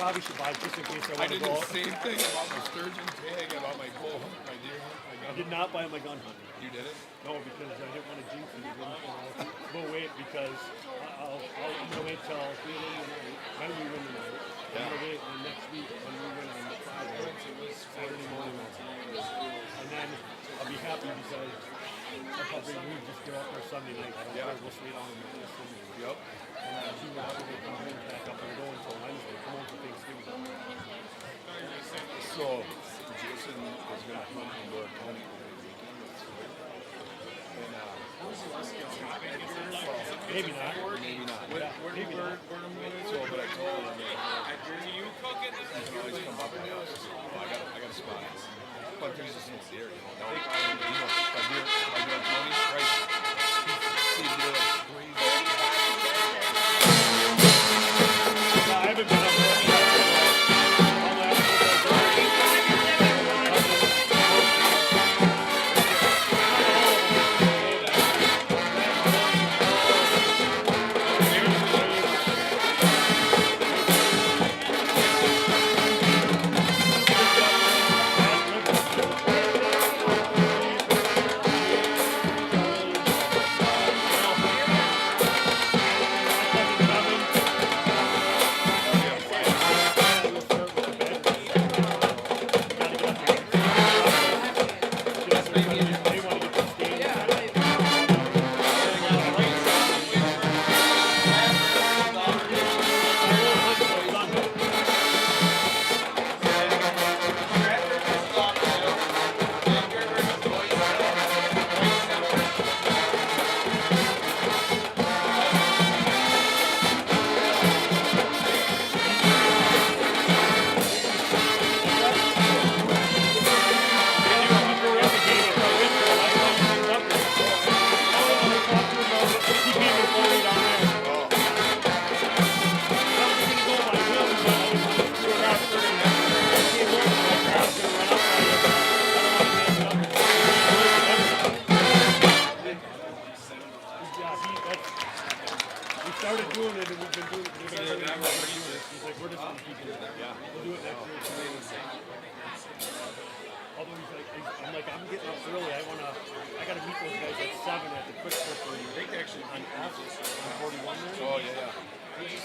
probably should buy just in case I want to go. I did the same thing about my sturgeon tag, about my bull hunt, my deer hunt, my gun. I did not buy my gun hunting. You did it? No, because I didn't want to jinx it. We'll wait because I'm going to wait till when we win tonight. I'm going to wait until next week when we win on Friday, Saturday morning. And then I'll be happy because I'll we just get out there Sunday night. I don't care. We'll stay down in Memphis. Yep. And he will have to come back up and go until Wednesday. Come home for Thanksgiving. So, Jason is going to hunt in Door County over the weekend. And, maybe not. Maybe not. Maybe not. So, but I told him, you can always come up to my house. I got a spot. But there's just no deer, you know. Now, my deer, right? See deer like crazy. I haven't been up there.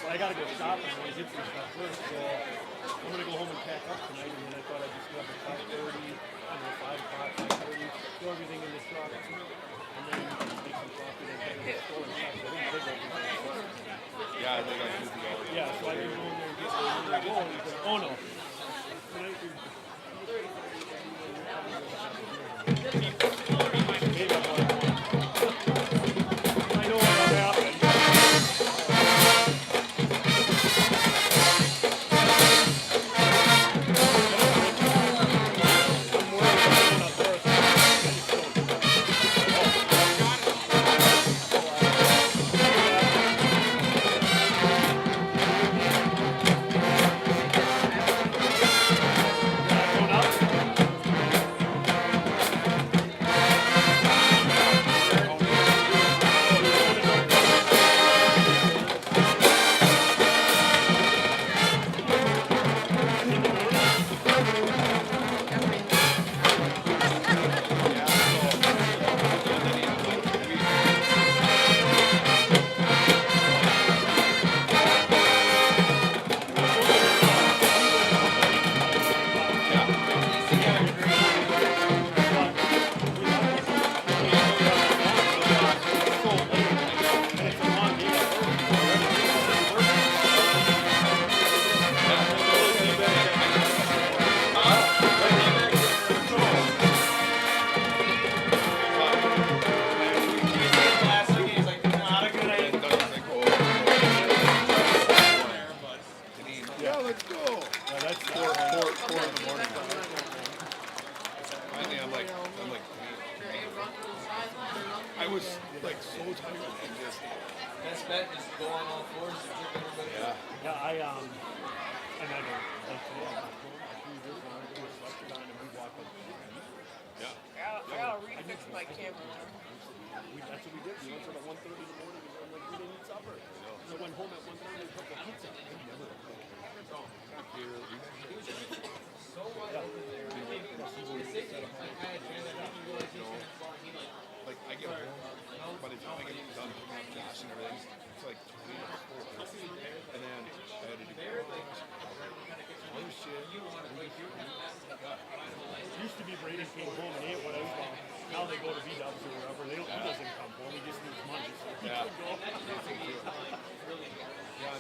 I gotta go shopping and get some stuff first, so I'm gonna go home and pack up tonight, and then I thought I'd just go up at 5:30, 5 o'clock, 5:30, throw everything in the truck, and then make some coffee and head to the store and shop. Yeah, I think I do the all. Yeah, so I can go in there and get the going. Oh no. Tonight I know what'll happen. I was like so tired and just best bet is go on all fours and kick everybody. Yeah, and I know like today I'm not going. I threw this on, I slept on, and we walked up. I gotta refix my camera. That's what we did. We went to 1:30 in the morning and like we didn't eat supper. So I went home at 1:30 and cooked a pizza. Like I get home, by the time I get done picking up Josh and everything, it's like 20 to 4. And then I had to do other shit. Used to be Brady came home and ate what I was now they go to B-dubs or whatever. He doesn't come home. He just needs money. So he Yeah. could go. Yeah.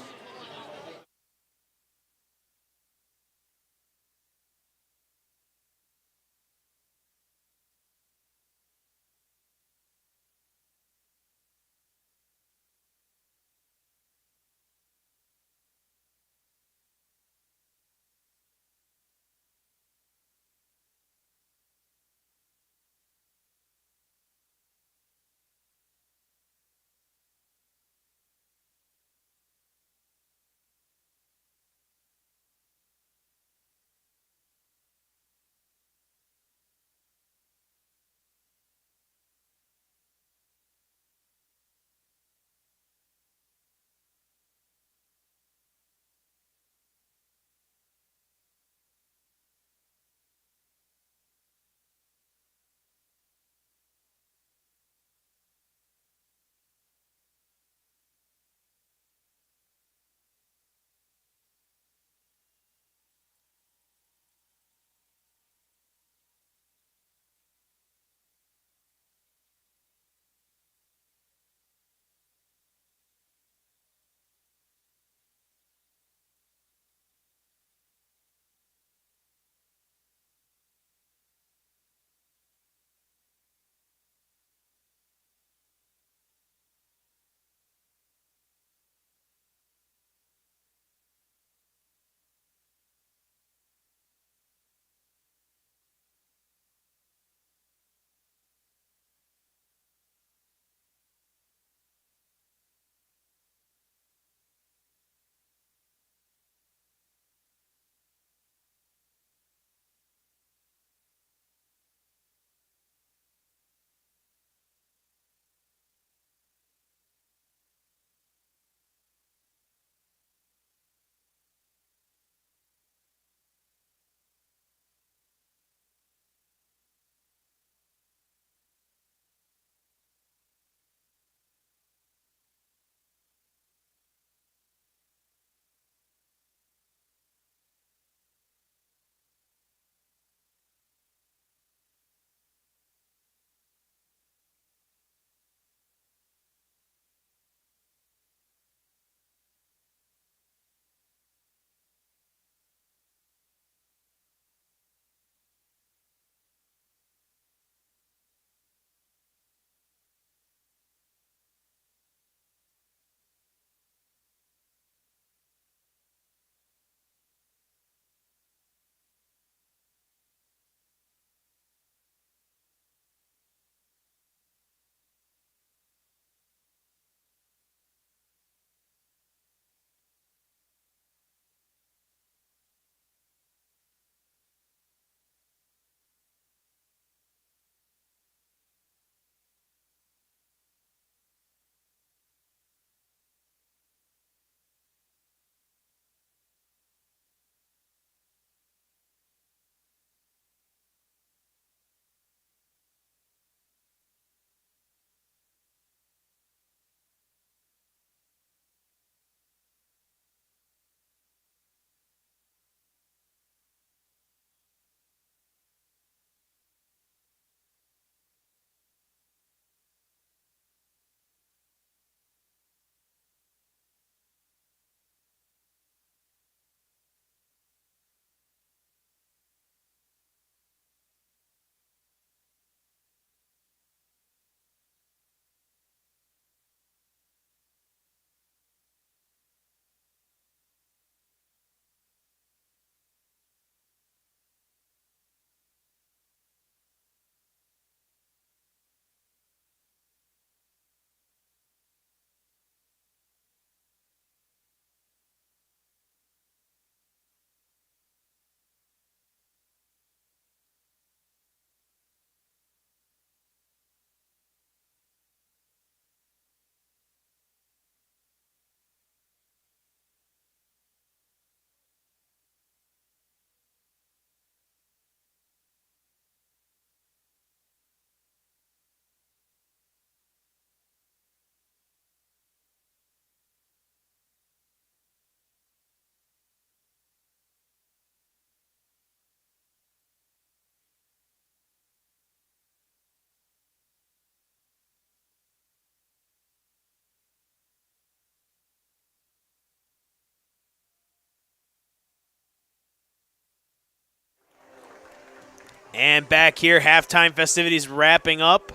And back here, halftime festivities wrapping up.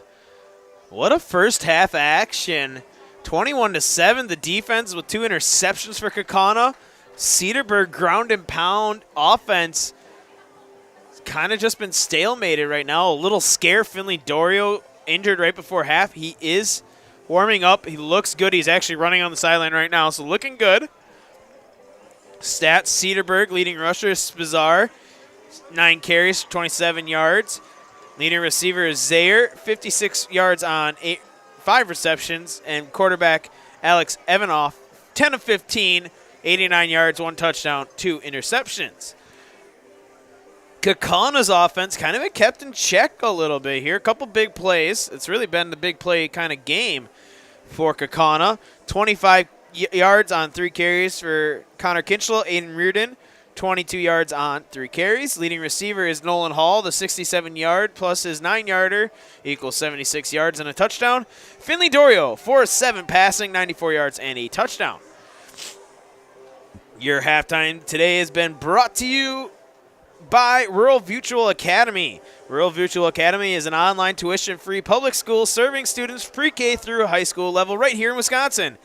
What a first half action. 21-7, the defense with 2 interceptions for Kaukauna. Cedarburg ground and pound offense. It's kind of just been stalemated right now. A little scare. Finley Dorio injured right before half. He is warming up. He looks good. He's actually running on the sideline right now, so looking good. Stats, Cedarburg, leading rusher is Spizar. 9 carries, 27 yards. Leading receiver is Zaire, 56 yards on 5 receptions. And quarterback Alex Evanoff, 10 of 15, 89 yards, 1 touchdown, 2 interceptions. Kaukauna's offense kind of been kept in check a little bit here. A couple big plays. It's really been the big play kind of game for Kaukauna. 25 yards on 3 carries for Connor Kinchlow. Aiden Reardon, 22 yards on 3 carries. Leading receiver is Nolan Hall, the 67-yard plus his 9-yarder equals 76 yards and a touchdown. Finley Dorio, 4 of 7 passing, 94 yards and a touchdown. Your halftime today has been brought to you by Rural Mutual Academy. Rural Mutual Academy is an online tuition-free public school serving students pre-K through high school level right here in Wisconsin.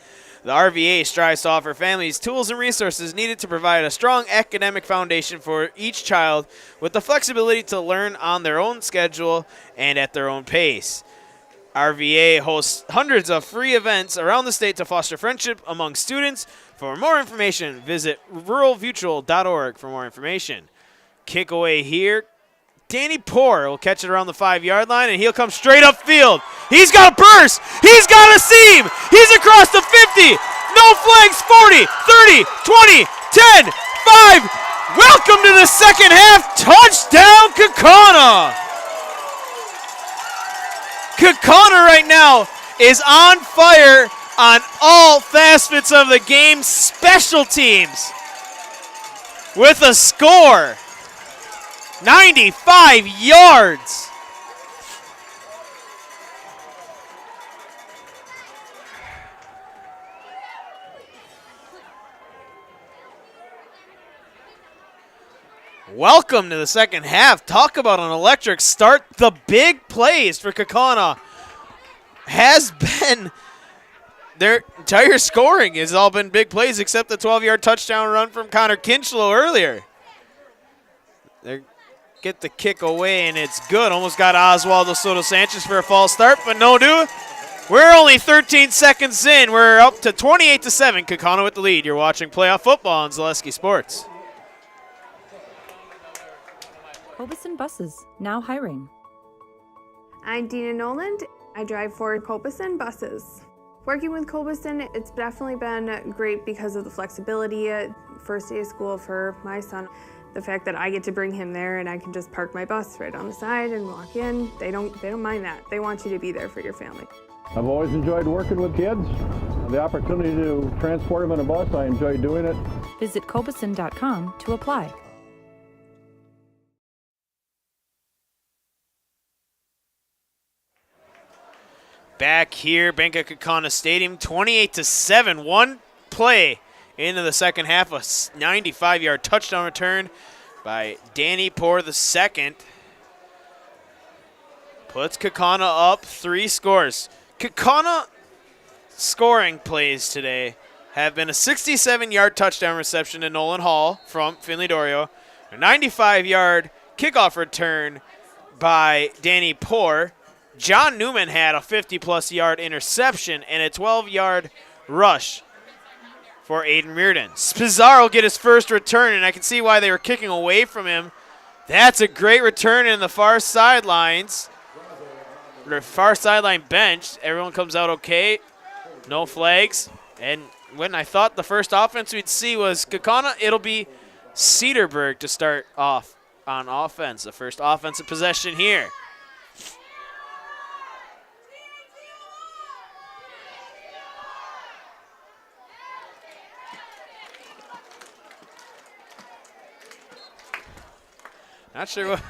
The RVA strives to offer families tools and resources needed to provide a strong academic foundation for each child with the flexibility to learn on their own schedule and at their own pace. RVA hosts hundreds of free events around the state to foster friendship among students. For more information, visit ruralmutual.org for more information. Kick away here. Danny Poor will catch it around the 5-yard line, and he'll come straight upfield. He's got a burst. He's got a seam. He's across the 50. No flags, 40, 30, 20, 10, 5. Welcome to the second half. Touchdown, Kaukauna. Kaukauna right now is on fire on all facets of the game. Special teams with a score. 95 yards. Welcome to the second half. Talk about an electric start. The big plays for Kaukauna has been their entire scoring has all been big plays except the 12-yard touchdown run from Connor Kinchlow earlier. They get the kick away, and it's good. Almost got Oswaldo Soto Sanchez for a false start, but no do. We're only 13 seconds in. We're up to 28-7. Kaukauna with the lead. You're watching playoff football on Zaleski Sports. Cobeson Buses, now hiring. I'm Dina Noland. I drive for Cobeson Buses. Working with Cobeson, it's definitely been great because of the flexibility. First day of school for my son. The fact that I get to bring him there and I can just park my bus right on the side and walk in, they don't mind that. They want you to be there for your family. I've always enjoyed working with kids. The opportunity to transport them in a bus, I enjoy doing it. Visit cobeson.com to apply. Back here, Bank of Kaukauna Stadium, 28-7. One play into the second half, a 95-yard touchdown return by Danny Poor II. Puts Kaukauna up 3 scores. Kaukauna scoring plays today have been a 67-yard touchdown reception to Nolan Hall from Finley Dorio, a 95-yard kickoff return by Danny Poor. John Newman had a 50-plus yard interception and a 12-yard rush for Aiden Reardon. Spizar will get his first return, and I can see why they were kicking away from him. That's a great return in the far sidelines. The far sideline bench. Everyone comes out okay. No flags. And when I thought the first offense we'd see was Kaukauna, it'll be Cedarburg to start off on offense. The first offensive possession here. Not sure what,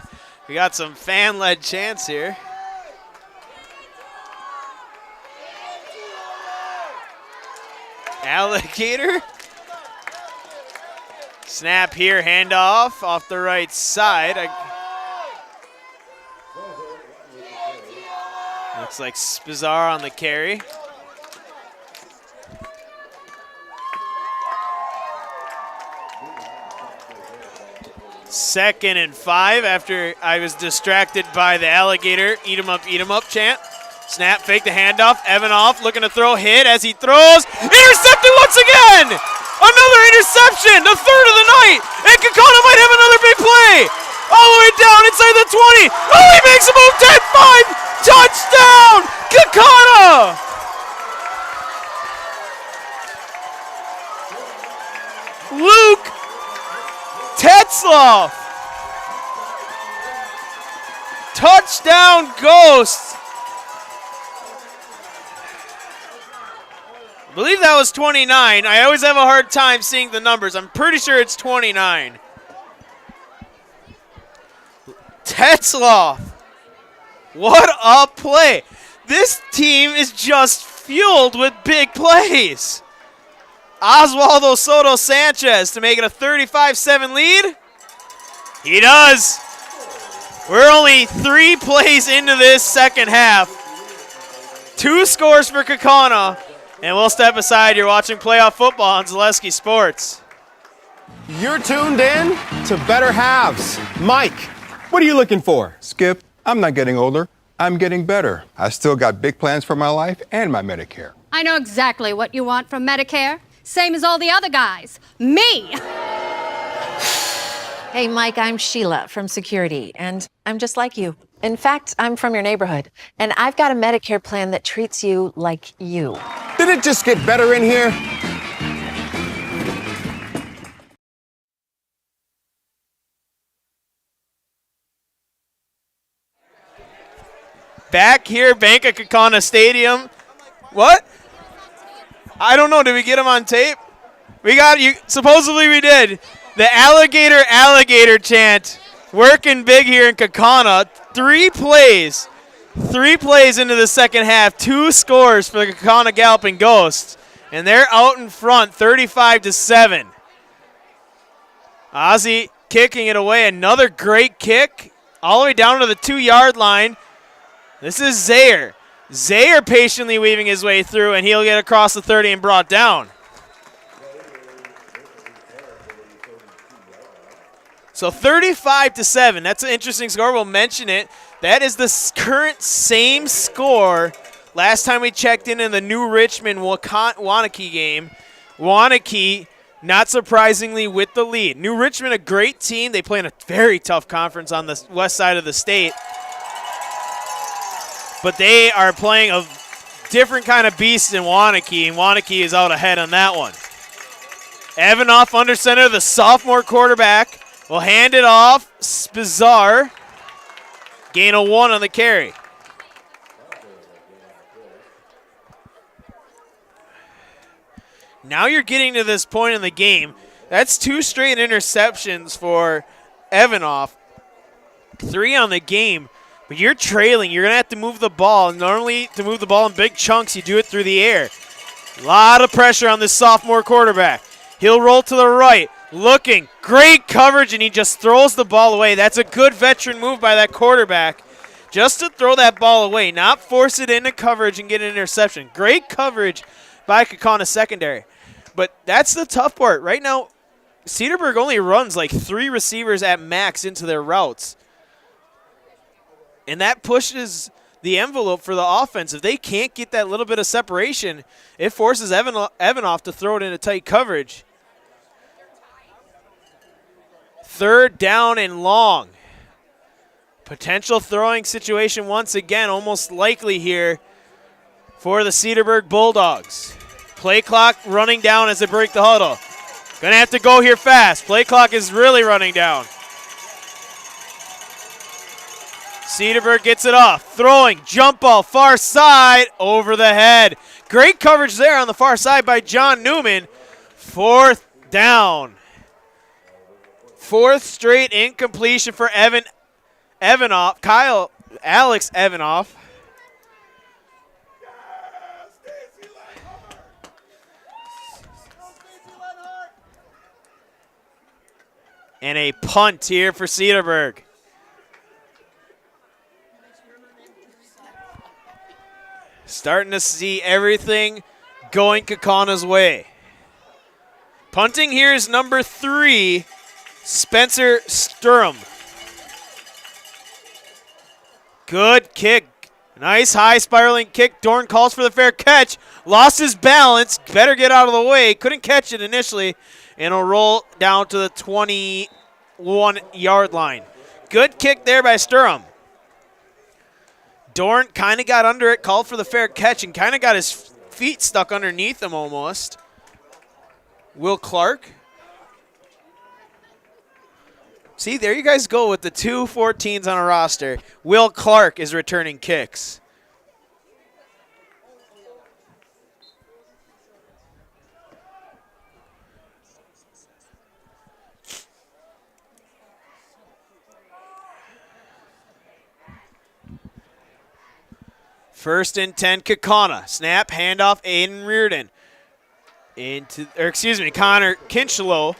we got some fan-led chants here. Alligator. Snap here, handoff off the right side. Looks like Spizar on the carry. Second and 5 after I was distracted by the alligator eat 'em up chant. Snap, fake the handoff. Evanoff looking to throw, hit as he throws. Intercepted once again! Another interception, the third of the night. And Kaukauna might have another big play. All the way down inside the 20. Oh, he makes a move, 10-5. Touchdown, Kaukauna! Luke Tetzloff. Touchdown Ghosts. I believe that was 29. I always have a hard time seeing the numbers. I'm pretty sure it's 29. Tetzloff. What a play. This team is just fueled with big plays. Oswaldo Soto Sanchez to make it a 35-7 lead. He does. We're only 3 plays into this second half. 2 scores for Kaukauna. And we'll step aside. You're watching playoff football on Zaleski Sports. You're tuned in to Better Halves. Mike, what are you looking for? Skip, I'm not getting older. I'm getting better. I still got big plans for my life and my Medicare. I know exactly what you want from Medicare. Same as all the other guys. Me! Hey, Mike, I'm Sheila from Security, and I'm just like you. In fact, I'm from your neighborhood, and I've got a Medicare plan that treats you like you. Did it just get better in here? Back here, Bank of Kaukauna Stadium. What? I don't know. Did we get him on tape? We got you. Supposedly we did. The alligator chant working big here in Kaukauna. 3 plays. 3 plays into the second half. 2 scores for the Kaukauna Galloping Ghosts. And they're out in front, 35-7. Ozzy kicking it away. Another great kick. All the way down to the 2-yard line. This is Zaire. Zaire patiently weaving his way through, and he'll get across the 30 and brought down. So 35-7. That's an interesting score. We'll mention it. That is the current same score last time we checked in the New Richmond Waunakee game. Waunakee, not surprisingly, with the lead. New Richmond, a great team. They play in a very tough conference on the west side of the state. But they are playing a different kind of beast in Waunakee, and Waunakee is out ahead on that one. Evanoff under center, the sophomore quarterback, will hand it off. Spizar, gain of 1 on the carry. Now you're getting to this point in the game. That's 2 straight interceptions for Evanoff. 3 on the game. But you're trailing. You're going to have to move the ball. Normally, to move the ball in big chunks, you do it through the air. A lot of pressure on this sophomore quarterback. He'll roll to the right. Looking. Great coverage, and he just throws the ball away. That's a good veteran move by that quarterback. Just to throw that ball away, not force it into coverage and get an interception. Great coverage by Kaukauna secondary. But that's the tough part. Right now, Cedarburg only runs like 3 receivers at max into their routes. And that pushes the envelope for the offense. If they can't get that little bit of separation, it forces Evanoff to throw it into tight coverage. 3rd down and long. Potential throwing situation once again, almost likely here for the Cedarburg Bulldogs. Play clock running down as they break the huddle. Gonna have to go here fast. Play clock is really running down. Cedarburg gets it off. Throwing, jump ball, far side, over the head. Great coverage there on the far side by John Newman. 4th down. 4th straight incompletion for Alex Evanoff. And a punt here for Cedarburg. Starting to see everything going Kaukauna's way. Punting here is number 3, Spencer Sturm. Good kick. Nice high spiraling kick. Dorn calls for the fair catch. Lost his balance. Better get out of the way. Couldn't catch it initially. And it'll roll down to the 21-yard line. Good kick there by Sturm. Dorn kind of got under it, called for the fair catch, and kind of got his feet stuck underneath him almost. Will Clark. See, there you guys go with the 2 14s on a roster. Will Clark is returning kicks. First and 10, Kaukauna. Snap, handoff, Aiden Reardon. Connor Kinchlow.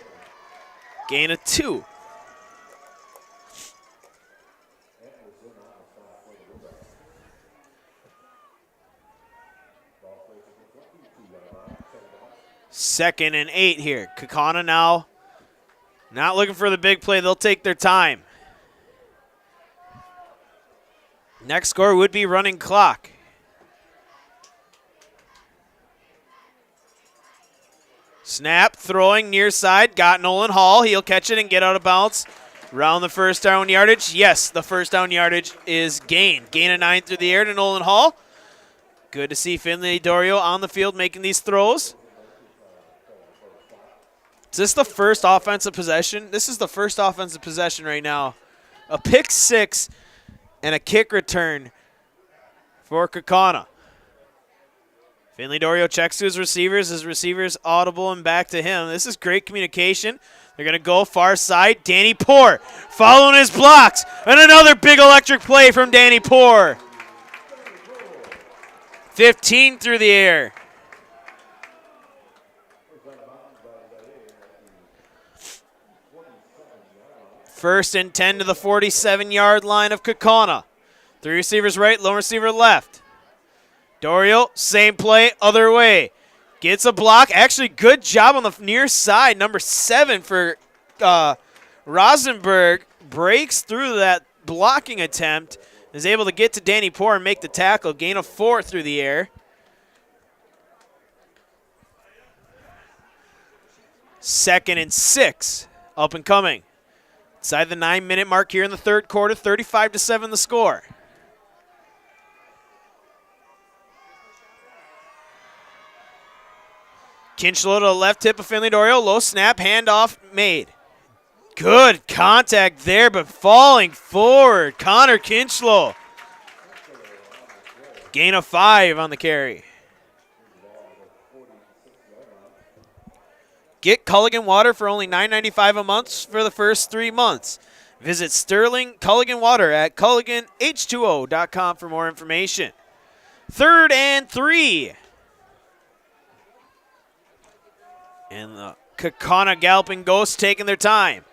Gain of 2. Second and 8 here. Kaukauna now not looking for the big play. They'll take their time. Next score would be running clock. Snap, throwing near side. Got Nolan Hall. He'll catch it and get out of bounds. Round the first down yardage. Yes, the first down yardage is gained. Gain of 9 through the air to Nolan Hall. Good to see Finley Dorio on the field making these throws. Is this the first offensive possession? This is the first offensive possession right now. A pick 6 and a kick return for Kaukauna. Finley Dorio checks to his receivers audible and back to him. This is great communication. They're going to go far side. Danny Poor following his blocks. And another big electric play from Danny Poor. 15 through the air. First and 10 to the 47-yard line of Kaukauna. 3 receivers right, lone receiver left. Dorio, same play, other way. Gets a block. Actually, good job on the near side. Number 7 for Rosenberg. Breaks through that blocking attempt. Is able to get to Danny Poor and make the tackle. Gain of 4 through the air. Second and 6. Up and coming. Inside the 9-minute mark here in the third quarter. 35-7 the score. Kinchlow to the left tip of Finley Dorio. Low snap, handoff made. Good contact there, but falling forward. Connor Kinchlow. Gain of 5 on the carry. Get Culligan Water for only $9.95 a month for the first 3 months. Visit Sterling Culligan Water at CulliganH2O.com for more information. 3rd and 3. And the Kaukauna Galloping Ghosts taking their time.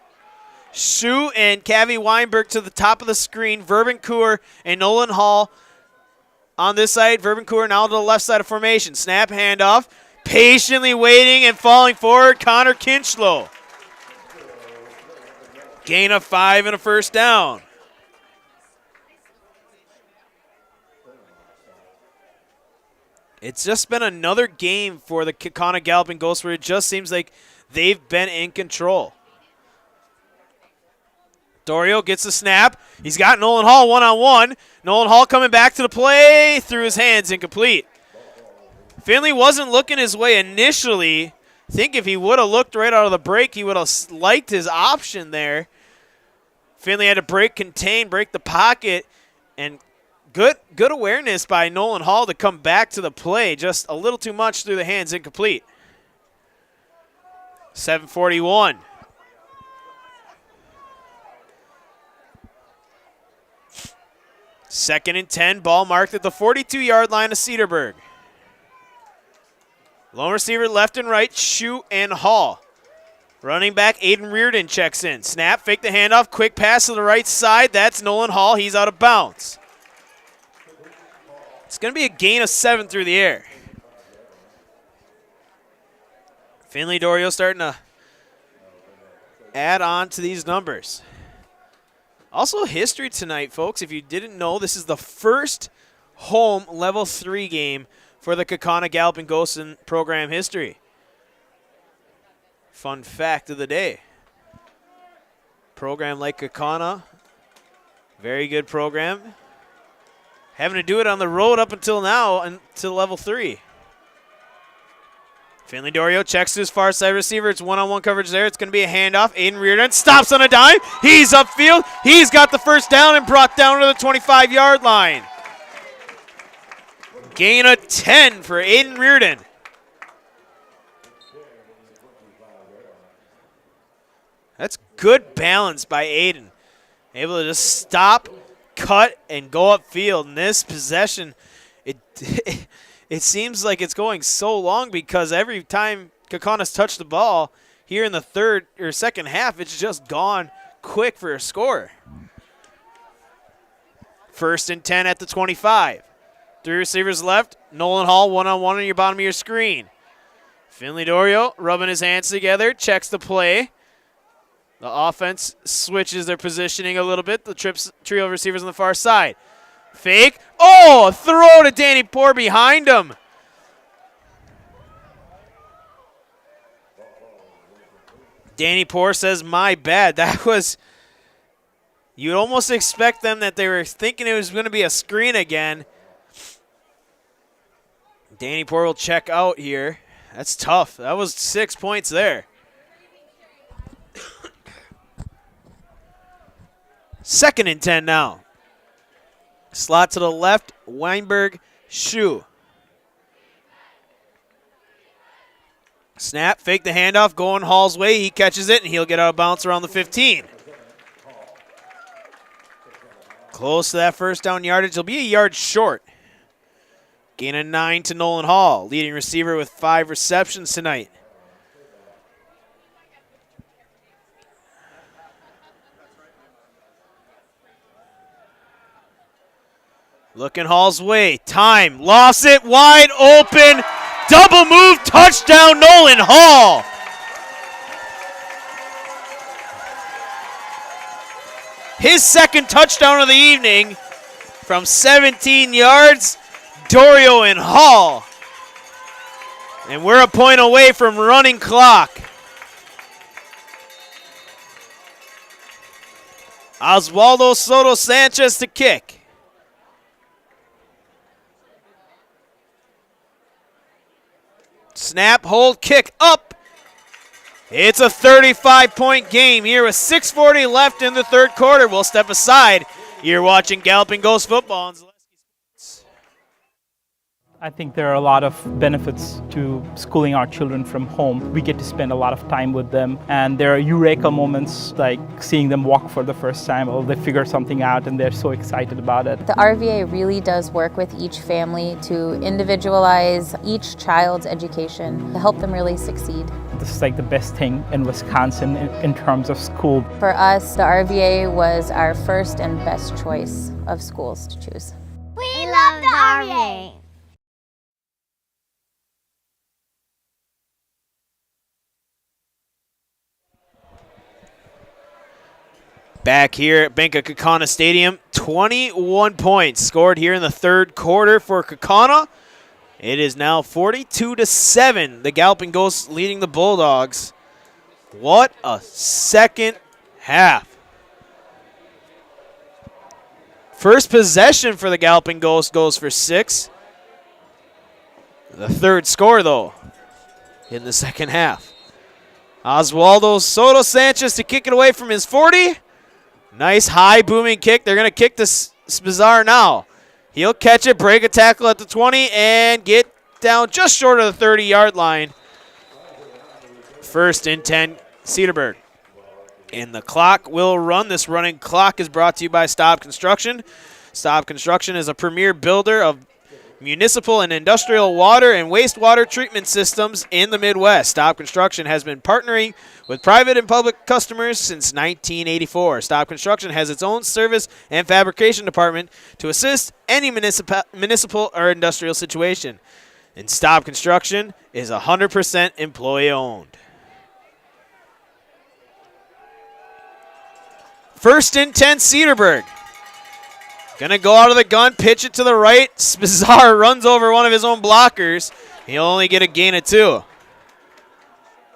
Shu and Cavi Weinberg to the top of the screen. Verbancourt and Nolan Hall on this side. Verbancourt now to the left side of formation. Snap, handoff. Patiently waiting and falling forward. Connor Kinchlow. Gain of 5 and a first down. It's just been another game for the Kaukauna Galloping Ghosts where it just seems like they've been in control. Dorio gets the snap. He's got Nolan Hall one-on-one. Nolan Hall coming back to the play. Through his hands, incomplete. Finley wasn't looking his way initially. I think if he would have looked right out of the break, he would have liked his option there. Finley had to break the pocket, and good awareness by Nolan Hall to come back to the play. Just a little too much through the hands, incomplete. 7:41. Second and 10, ball marked at the 42-yard line of Cedarburg. Lone receiver left and right, Shu and Hall. Running back, Aiden Reardon checks in. Snap, fake the handoff, quick pass to the right side. That's Nolan Hall. He's out of bounds. It's going to be a gain of 7 through the air. Finley Dorio starting to add on to these numbers. Also history tonight, folks. If you didn't know, this is the first home level 3 game for the Kaukauna Galloping Ghosts in program history. Fun fact of the day. Program like Kaukauna, very good program. Having to do it on the road up until now, until level 3. Finley Dorio checks to his far side receiver. It's one-on-one coverage there. It's going to be a handoff. Aiden Reardon stops on a dime. He's upfield. He's got the first down and brought down to the 25-yard line. Gain of 10 for Aiden Reardon. That's good balance by Aiden. Able to just stop, cut, and go upfield. In this possession, it seems like it's going so long because every time Kaukauna's touched the ball here in the third or second half, it's just gone quick for a score. 1st and 10 at the 25. 3 receivers left. Nolan Hall one-on-one on your bottom of your screen. Finley Dorio rubbing his hands together, checks the play. The offense switches their positioning a little bit. The trio of receivers on the far side. Fake. Oh, a throw to Danny Poor behind him. Danny Poor says, my bad. That was, you'd almost expect them that they were thinking it was going to be a screen again. Danny Poor will check out here. That's tough. That was 6 points there. 2nd and 10 now. Slot to the left, Weinberg, Shu. Snap, fake the handoff, going Hall's way. He catches it, and he'll get out of bounds around the 15. Close to that first down yardage. He'll be a yard short. Gain of 9 to Nolan Hall, leading receiver with 5 receptions tonight. Looking Hall's way. Time. Lost it. Wide open. Double move. Touchdown, Nolan Hall. His 2nd touchdown of the evening from 17 yards. Dorio and Hall. And we're a point away from running clock. Oswaldo Soto Sanchez to kick. Snap, hold, kick, up. It's a 35-point game here with 6:40 left in the third quarter. We'll step aside. You're watching Galloping Ghost football on Zaleski Sports. I think there are a lot of benefits to schooling our children from home. We get to spend a lot of time with them, and there are eureka moments like seeing them walk for the first time, or they figure something out and they're so excited about it. The RVA really does work with each family to individualize each child's education to help them really succeed. This is like the best thing in Wisconsin in terms of school. For us, the RVA was our first and best choice of schools to choose. We love the RVA. Back here at Bank of Kaukauna Stadium, 21 points scored here in the third quarter for Kaukauna. It is now 42-7. The Galloping Ghosts leading the Bulldogs. What a second half. First possession for the Galloping Ghosts goes for 6. The third score, though, in the second half. Oswaldo Soto Sanchez to kick it away from his 40. Nice high booming kick. They're going to kick this Spizar now. He'll catch it, break a tackle at the 20, and get down just short of the 30-yard line. 1st and 10, Cedarburg. And the clock will run. This running clock is brought to you by Stop Construction. Stop Construction is a premier builder of municipal and industrial water and wastewater treatment systems in the Midwest. Staub Construction has been partnering with private and public customers since 1984. Staub Construction has its own service and fabrication department to assist any municipal or industrial situation. And Staub Construction is 100% employee-owned. First and 10, Cedarburg. Gonna go out of the gun, pitch it to the right. Spizar runs over one of his own blockers. He'll only get a gain of 2.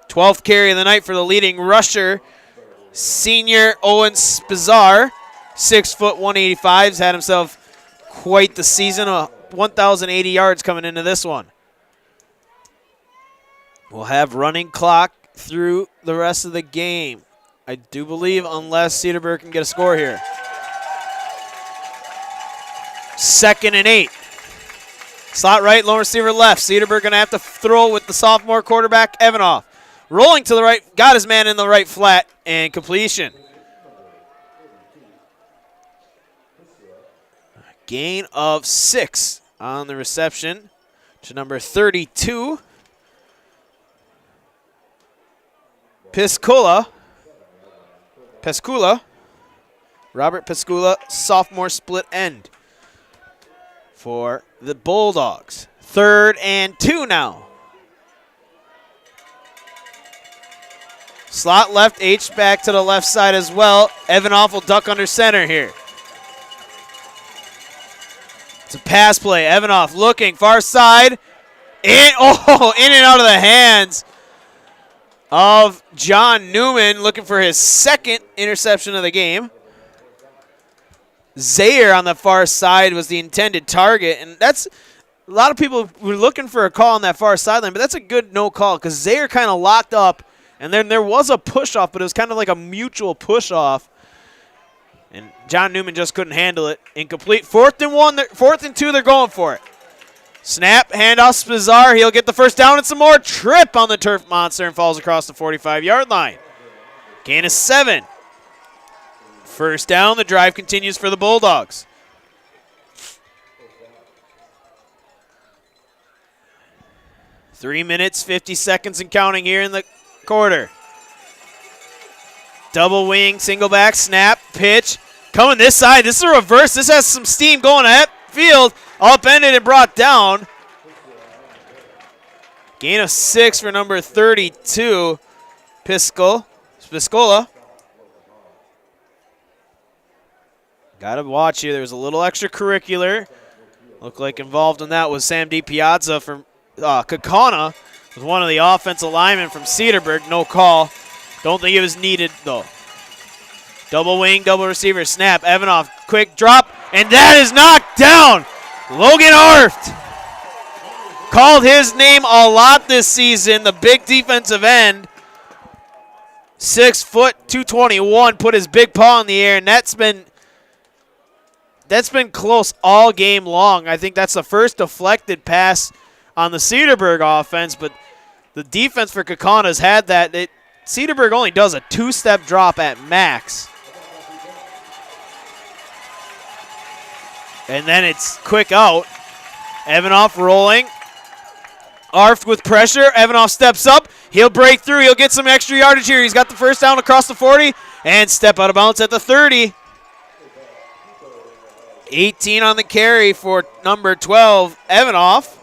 12th carry of the night for the leading rusher, senior Owen Spizar. 6 foot 185. He's had himself quite the season. 1,080 yards coming into this one. We'll have running clock through the rest of the game, I do believe, unless Cedarburg can get a score here. 2nd and 8. Slot right, lone receiver left. Cedarburg going to have to throw with the sophomore quarterback, Evanoff. Rolling to the right, got his man in the right flat, and completion. Gain of 6 on the reception to number 32. Piscula. Robert Piscula, sophomore split end for the Bulldogs. 3rd and 2 now. Slot left, H back to the left side as well. Evanoff will duck under center here. It's a pass play. Evanoff looking far side. In and out of the hands of John Newman, looking for his 2nd interception of the game. Zaire on the far side was the intended target, and that's a lot of people were looking for a call on that far sideline, but that's a good no call because Zaire kind of locked up, and then there was a push-off, but it was kind of like a mutual push-off, and John Newman just couldn't handle it. Incomplete. 4th and 2, they're going for it. Snap, handoff, Spizar. He'll get the first down and some more. Trip on the turf monster and falls across the 45-yard line. Gain of 7. First down, the drive continues for the Bulldogs. Three minutes, 50 seconds and counting here in the quarter. Double wing, single back, snap, pitch. Coming this side, this is a reverse. This has some steam going at field. Upended and brought down. Gain of 6 for number 32, Piscola. Got to watch here. There was a little extracurricular. Looked like involved in that was Sam DiPiazza from Kaukauna. Was one of the offensive linemen from Cedarburg. No call. Don't think it was needed, though. Double wing, double receiver, snap. Evanoff, quick drop, and that is knocked down. Logan Arft. Called his name a lot this season, the big defensive end. 6 foot, 221, put his big paw in the air, and that's been close all game long. I think that's the first deflected pass on the Cedarburg offense, but the defense for Kaukauna has had that. Cedarburg only does a 2-step drop at max. And then it's quick out. Evanoff rolling. Arft with pressure. Evanoff steps up. He'll break through. He'll get some extra yardage here. He's got the first down across the 40 and step out of bounds at the 30. 18 on the carry for number 12, Evanoff.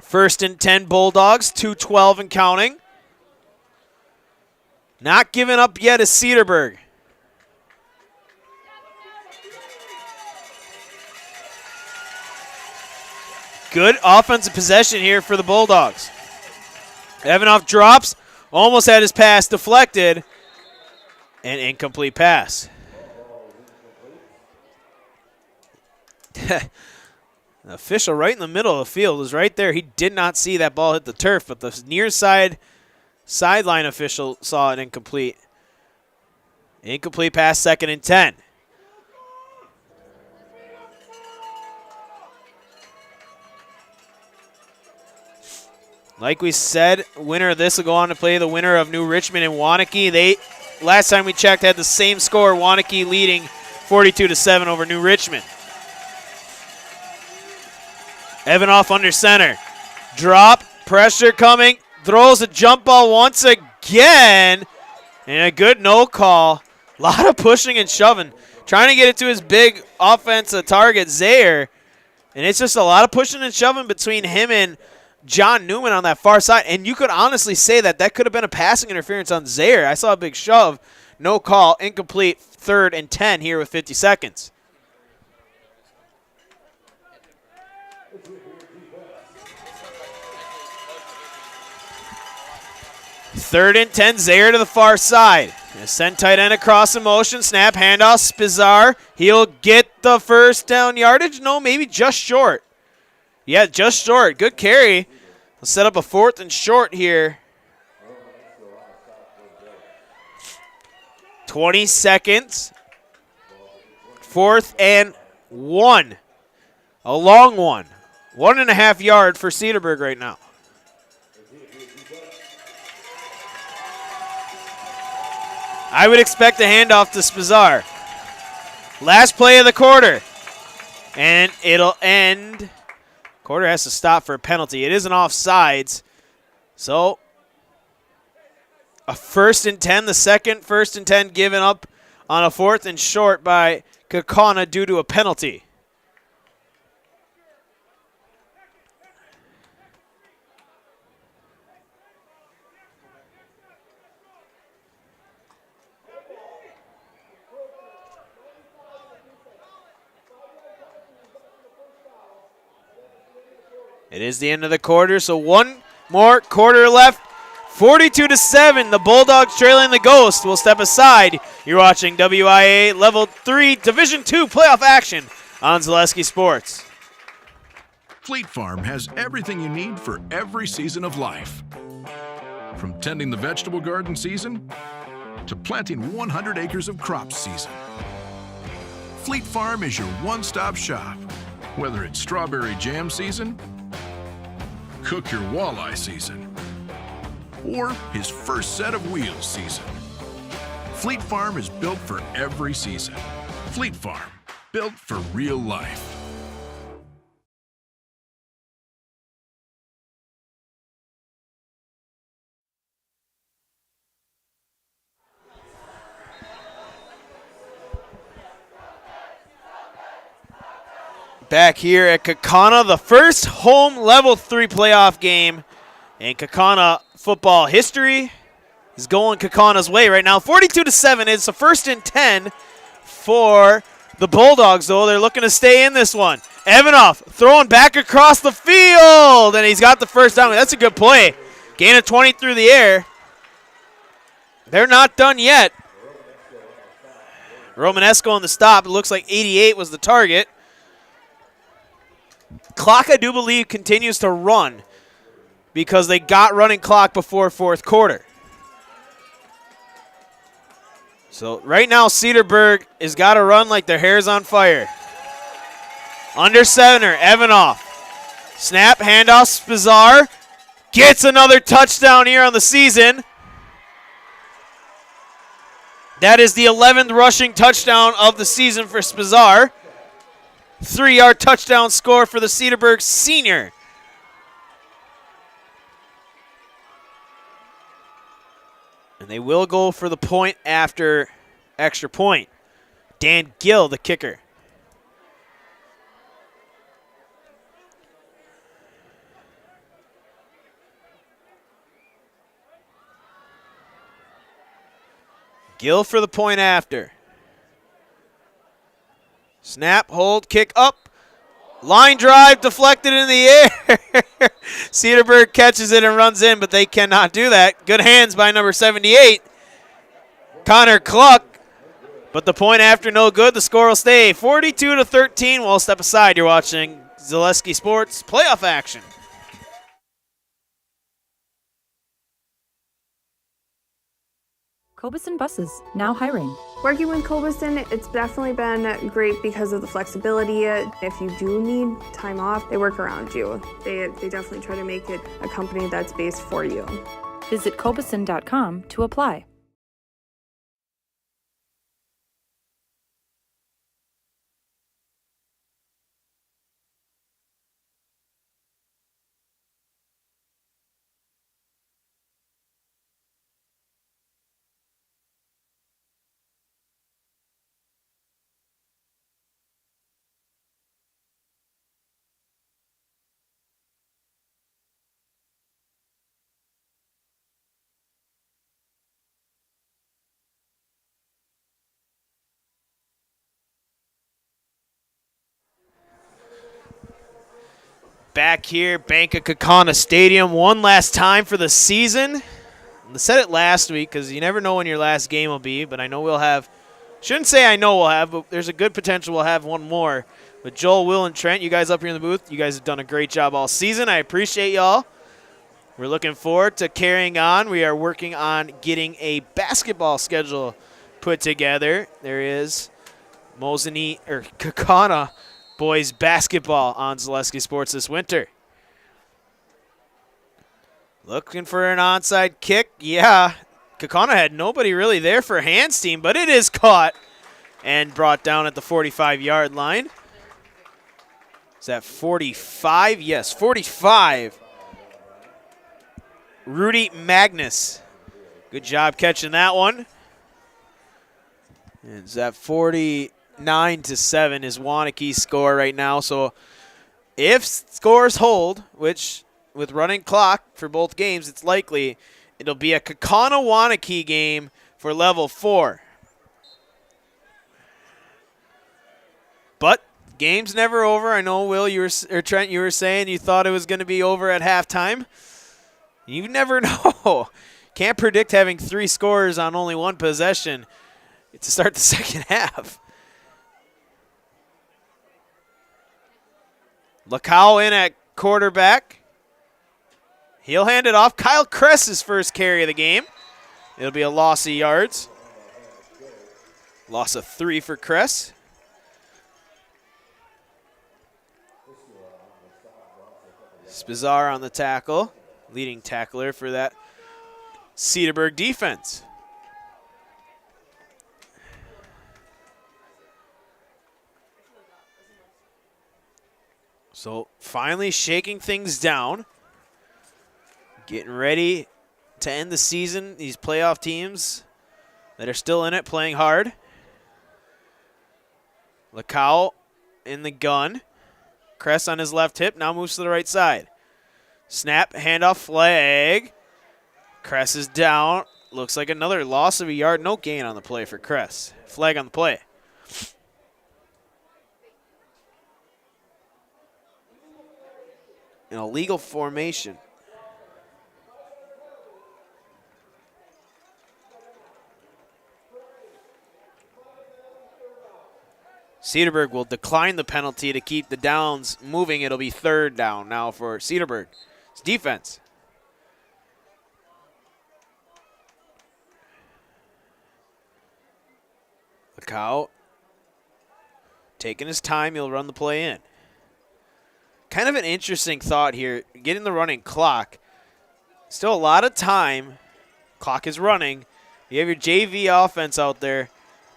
First and 10 Bulldogs, 2:12 and counting. Not giving up yet is Cedarburg. Good offensive possession here for the Bulldogs. Evanoff drops, almost had his pass deflected, and incomplete pass. The official right in the middle of the field is right there. He did not see that ball hit the turf, but the near sideline official saw it incomplete. Incomplete pass, 2nd and 10. Like we said, winner of this will go on to play the winner of New Richmond and Waunakee. last time we checked, had the same score, Wanakee leading 42-7 over New Richmond. Evanoff under center. Drop, pressure coming, throws a jump ball once again, and a good no call. A lot of pushing and shoving. Trying to get it to his big offensive target, Zaire, and it's just a lot of pushing and shoving between him and John Newman on that far side, and you could honestly say that could have been a passing interference on Zaire. I saw a big shove, no call, incomplete, 3rd and 10 here with 50 seconds. Third and 10, Zaire to the far side. Send tight end across in motion, snap, handoff, Spizar. He'll get the first down yardage. No, maybe just short. Yeah, just short. Good carry. We'll set up a 4th and short here. 20 seconds. 4th and 1. A long one. 1.5 yard for Cedarburg right now. I would expect a handoff to Spizar. Last play of the quarter. And it'll end. Quarter has to stop for a penalty. It is an offsides. So, a 1st and 10. The second 1st and 10 given up on a 4th and short by Kaukauna due to a penalty. It is the end of the quarter, so one more quarter left. 42-7, the Bulldogs trailing the Ghost. We'll step aside. You're watching WIAA Level 3 Division II playoff action on Zaleski Sports. Fleet Farm has everything you need for every season of life. From tending the vegetable garden season to planting 100 acres of crops season. Fleet Farm is your one-stop shop. Whether it's strawberry jam season, cook your walleye season, or his first set of wheels season. Fleet Farm is built for every season. Fleet Farm, built for real life. Back here at Kaukauna, the first home Level 3 playoff game in Kaukauna football history is going Kaukauna's way right now. 42-7, it's a 1st and 10 for the Bulldogs, though. They're looking to stay in this one. Evanoff throwing back across the field, and he's got the first down. That's a good play. Gain of 20 through the air. They're not done yet. Romanesco on the stop. It looks like 88 was the target. Clock, I do believe, continues to run because they got running clock before 4th quarter. So right now, Cedarburg has got to run like their hair's on fire. Under center, Evanoff. Snap, handoff, Spizar. Gets another touchdown here on the season. That is the 11th rushing touchdown of the season for Spizar. 3-yard touchdown score for the Cedarburg senior. And they will go for the point after extra point. Dan Gill, the kicker. Gill for the point after. Snap, hold, kick up. Line drive deflected in the air. Cedarburg catches it and runs in, but they cannot do that. Good hands by number 78, Connor Cluck. But the point after no good. The score will stay 42-13. We'll step aside. You're watching Zaleski Sports playoff action. Cobuson Buses, now hiring. Working with Cobuson, it's definitely been great because of the flexibility. If you do need time off, they work around you. They definitely try to make it a company that's based for you. Visit Cobuson.com to apply. back here, Bank of Kaukauna Stadium, one last time for the season. I said it last week because you never know when your last game will be, but I know we'll have, shouldn't say I know we'll have, but there's a good potential we'll have one more. With Joel, Will, and Trent, you guys up here in the booth, you guys have done a great job all season. I appreciate y'all. We're looking forward to carrying on. We are working on getting a basketball schedule put together. There is Kaukauna boys basketball on Zaleski Sports this winter. Looking for an onside kick. Yeah, Kaukauna had nobody really there for hands team, but it is caught and brought down at the 45-yard line. Is that 45? Yes, 45. Rudy Magnus. Good job catching that one. And is that 49-7 is Waunakee score right now. So if scores hold, which with running clock for both games, it's likely it'll be a Kaukauna-Waunakee game for level 4. But game's never over. I know, Will, or Trent, you were saying you thought it was going to be over at halftime. You never know. Can't predict having 3 scores on only 1 possession to start the second half. Lacau in at quarterback. He'll hand it off. Kyle Kress's first carry of the game. It'll be a loss of yards. Loss of 3 for Kress. Spizar on the tackle, leading tackler for that Cedarburg defense. So finally shaking things down, getting ready to end the season. These playoff teams that are still in it playing hard. Lacau in the gun. Kress on his left hip, now moves to the right side. Snap, handoff, flag. Kress is down. Looks like another loss of a yard. No gain on the play for Kress. Flag on the play. An illegal formation. Cedarburg will decline the penalty to keep the downs moving. It'll be 3rd down now for Cedarburg. It's defense. Lacau taking his time. He'll run the play in. Kind of an interesting thought here. Getting the running clock. Still a lot of time. Clock is running. You have your JV offense out there.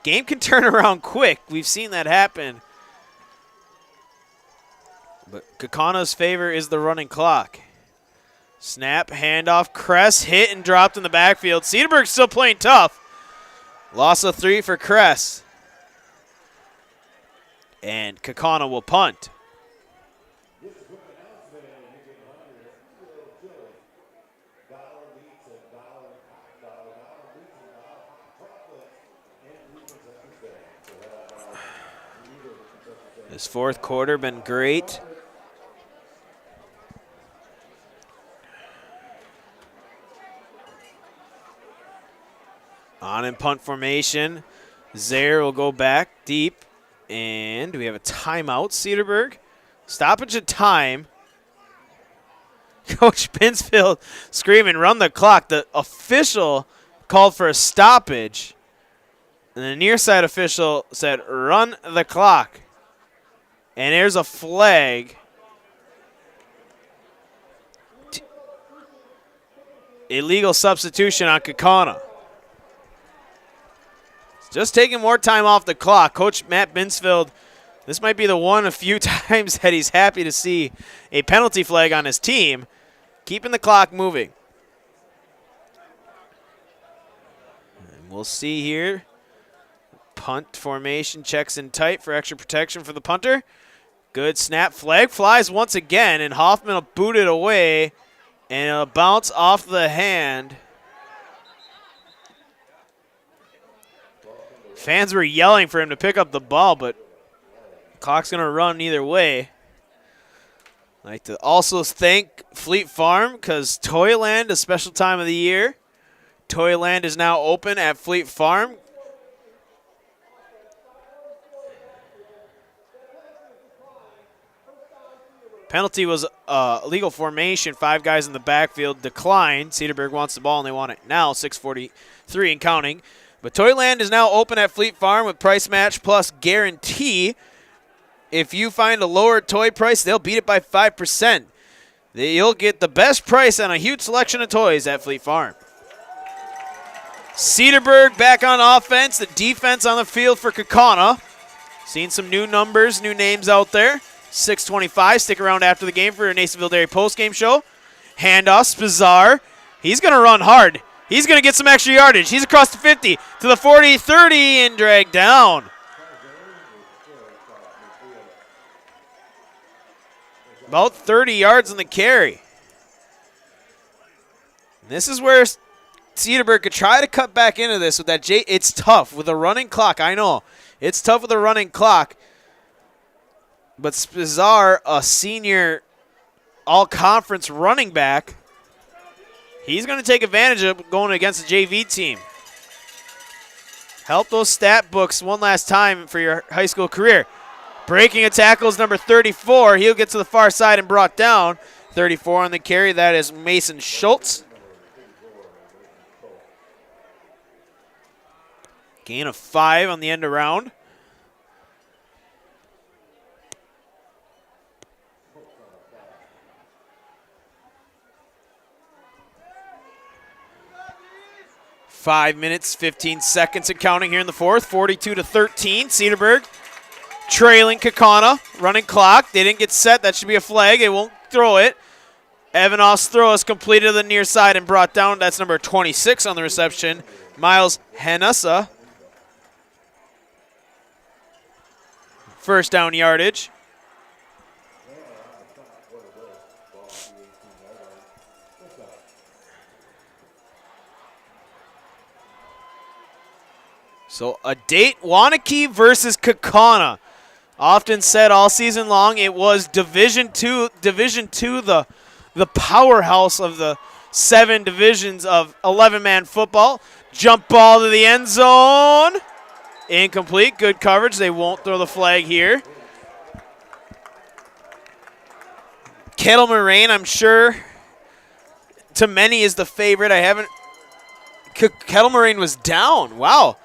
Game can turn around quick. We've seen that happen. But Kaukauna's favor is the running clock. Snap, handoff, Kress hit and dropped in the backfield. Cedarburg's still playing tough. Loss of 3 for Kress. And Kaukauna will punt. This 4th quarter been great. On in punt formation. Zaire will go back deep. And we have a timeout, Cedarburg. Stoppage of time. Coach Pinsfield screaming, run the clock. The official called for a stoppage. And the near side official said, run the clock. And there's a flag. Illegal substitution on Kaukauna. Just taking more time off the clock. Coach Matt Binsfield, this might be the one of few times that he's happy to see a penalty flag on his team. Keeping the clock moving. And we'll see here. Punt formation checks in tight for extra protection for the punter. Good snap. Flag flies once again, and Hoffman will boot it away, and it'll bounce off the hand. Fans were yelling for him to pick up the ball, but clock's going to run either way. I'd like to also thank Fleet Farm because Toyland, a special time of the year. Toyland is now open at Fleet Farm. Penalty was illegal formation. 5 guys in the backfield declined. Cedarburg wants the ball, and they want it now, 6:43 and counting. But Toyland is now open at Fleet Farm with price match plus guarantee. If you find a lower toy price, they'll beat it by 5%. You'll get the best price on a huge selection of toys at Fleet Farm. Cedarburg back on offense. The defense on the field for Kaukauna. Seen some new numbers, new names out there. 6:25. Stick around after the game for your Nasonville Dairy postgame show. Handoff, Spazar. He's going to run hard. He's going to get some extra yardage. He's across the 50 to the 40, 30, and dragged down. About 30 yards on the carry. This is where Cedarburg could try to cut back into this with that It's tough with a running clock. I know. It's tough with a running clock. But Spazar, a senior all-conference running back, he's going to take advantage of going against the JV team. Help those stat books one last time for your high school career. Breaking a tackle is number 34. He'll get to the far side and brought down. 34 on the carry. That is Mason Schultz. Gain of 5 on the end around. Five minutes, 15 seconds and counting here in the fourth. 42-13. Cedarburg trailing Kaukauna. Running clock. They didn't get set. That should be a flag. They won't throw it. Evanoff's throw is completed to the near side and brought down. That's number 26 on the reception. Miles Hanessa. First down yardage. So a date, Waunakee versus Kaukauna. Often said all season long, it was Division II, the powerhouse of the 7 divisions of 11-man football. Jump ball to the end zone. Incomplete. Good coverage. They won't throw the flag here. Kettle Moraine, I'm sure, to many is the favorite. Kettle Moraine was down. Wow.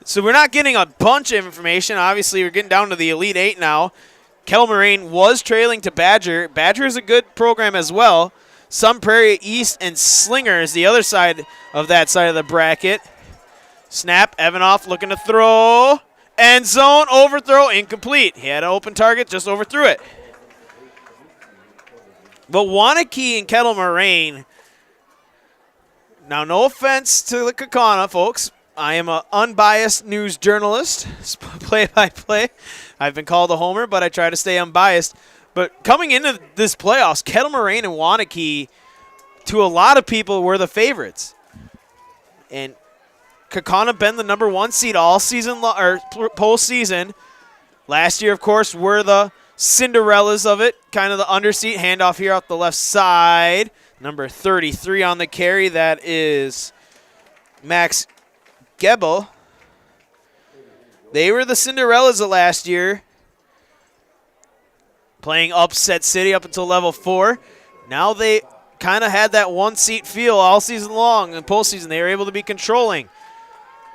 So we're not getting a bunch of information. Obviously, we're getting down to the Elite 8 now. Kettle Moraine was trailing to Badger. Badger is a good program as well. Sun Prairie East and Slinger is the other side of that side of the bracket. Snap, Evanoff looking to throw. End zone, overthrow, incomplete. He had an open target, just overthrew it. But Waunakee and Kettle Moraine, now no offense to the Kaukauna folks, I am an unbiased news journalist, play-by-play. I've been called a homer, but I try to stay unbiased. But coming into this playoffs, Kettle Moraine and Waunakee, to a lot of people, were the favorites. And Kaukauna been the number 1 seed all season, or postseason. Last year, of course, were the Cinderellas of it, kind of the underseat. Handoff here off the left side. Number 33 on the carry, that is Max Gebel. They were the Cinderellas of last year, playing upset city up until level 4. Now they kind of had that 1-seat feel all season long. In postseason, they were able to be controlling.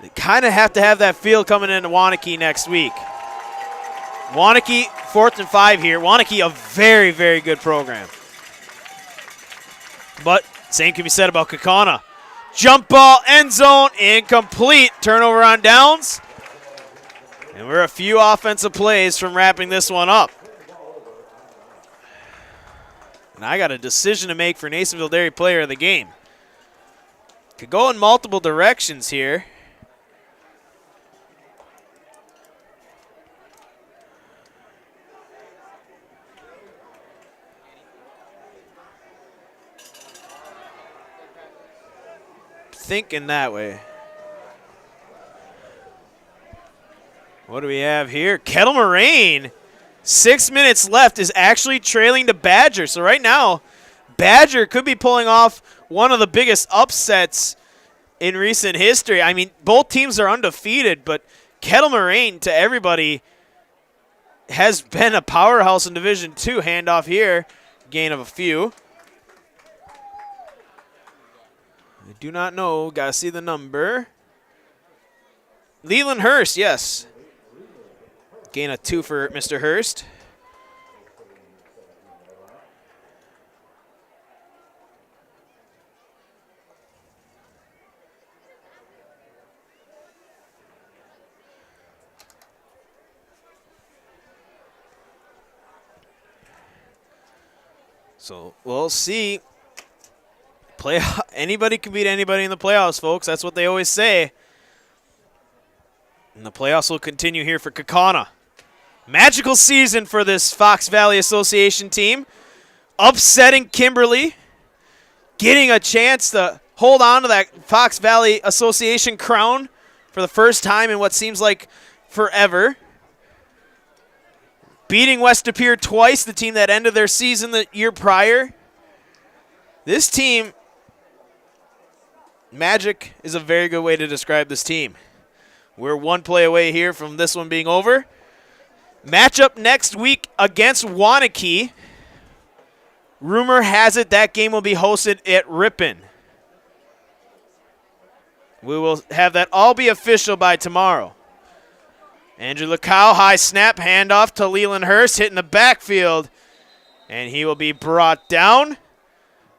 They kind of have to have that feel coming into Waunakee next week. Waunakee, 4th and 5 here. Waunakee, a very, very good program. But same can be said about Kaukauna. Jump ball, end zone, incomplete. Turnover on downs. And we're a few offensive plays from wrapping this one up. And I got a decision to make for Nasonville Dairy Player of the Game. Could go in multiple directions here. Thinking that way. What do we have here? Kettle Moraine 6 minutes left, is actually trailing to Badger. So right now, Badger could be pulling off one of the biggest upsets in recent history. I mean, both teams are undefeated, but Kettle Moraine, to everybody, has been a powerhouse in Division II. Handoff here, gain of a few. I do not know. Got to see the number. Leland Hurst, yes. Gain of 2 for Mr. Hurst. So we'll see. Anybody can beat anybody in the playoffs, folks. That's what they always say. And the playoffs will continue here for Kaukauna. Magical season for this Fox Valley Association team. Upsetting Kimberly. Getting a chance to hold on to that Fox Valley Association crown for the first time in what seems like forever. Beating West De Pere twice, the team that ended their season the year prior. This team, magic is a very good way to describe this team. We're one play away here from this one being over. Matchup next week against Waunakee. Rumor has it that game will be hosted at Ripon. We will have that all be official by tomorrow. Andrew Lacow, high snap, handoff to Leland Hurst, hitting the backfield. And he will be brought down.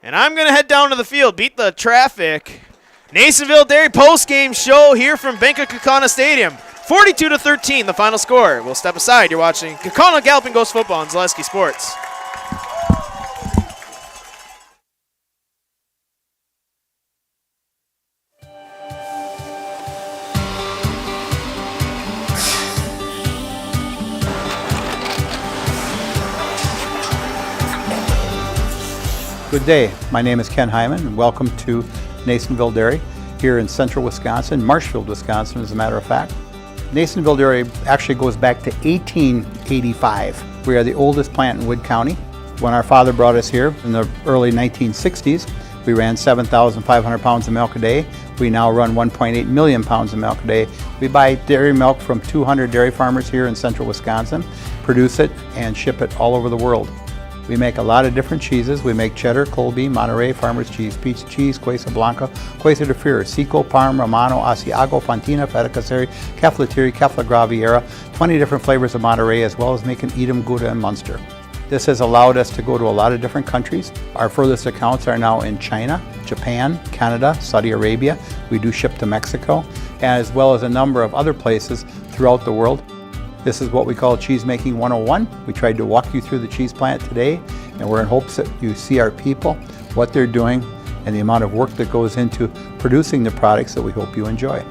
And I'm going to head down to the field, beat the traffic. Nasonville Dairy post-game show here from Bank of Kaukauna Stadium. 42-13, the final score. We'll step aside. You're watching Kaukauna Galloping Ghost Football on Zaleski Sports. Good day. My name is Ken Hyman, and welcome to Nasonville Dairy here in central Wisconsin, Marshfield, Wisconsin, as a matter of fact. Nasonville Dairy actually goes back to 1885. We are the oldest plant in Wood County. When our father brought us here in the early 1960s, we ran 7,500 pounds of milk a day. We now run 1.8 million pounds of milk a day. We buy dairy milk from 200 dairy farmers here in central Wisconsin, produce it, and ship it all over the world. We make a lot of different cheeses. We make cheddar, Colby, Monterey, Farmer's Cheese, Peach Cheese, Quesa Blanca, Quesa de Fure, Seco, Parm, Romano, Asiago, Fontina, Feta Caseri, Keflatiri, Kefla Graviera, 20 different flavors of Monterey, as well as making Edam, Gouda, and Munster. This has allowed us to go to a lot of different countries. Our furthest accounts are now in China, Japan, Canada, Saudi Arabia. We do ship to Mexico, as well as a number of other places throughout the world. This is what we call Cheese Making 101. We tried to walk you through the cheese plant today, and we're in hopes that you see our people, what they're doing, and the amount of work that goes into producing the products that we hope you enjoy.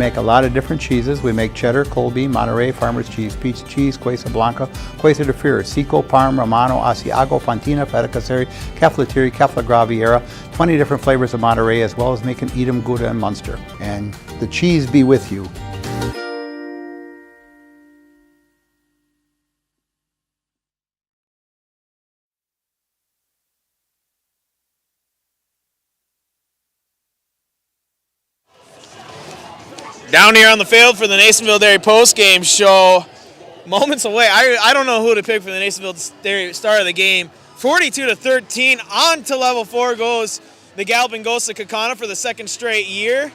make a lot of different cheeses. We make cheddar, Colby, Monterey, Farmer's Cheese, Peach Cheese, Quesa Blanca, Quesa de Freer, Seco, Parm, Romano, Asiago, Fontina, Feta Caseri, Caflateri, Cafla Graviera, 20 different flavors of Monterey, as well as making Edam, Gouda, and Munster. And the cheese be with you. Down here on the field for the Nasonville Dairy post-game show. Moments away. I don't know who to pick for the Nasonville Dairy start of the game. 42-13. On to level 4 goes the Galloping Ghosts of Kaukauna for the second straight year.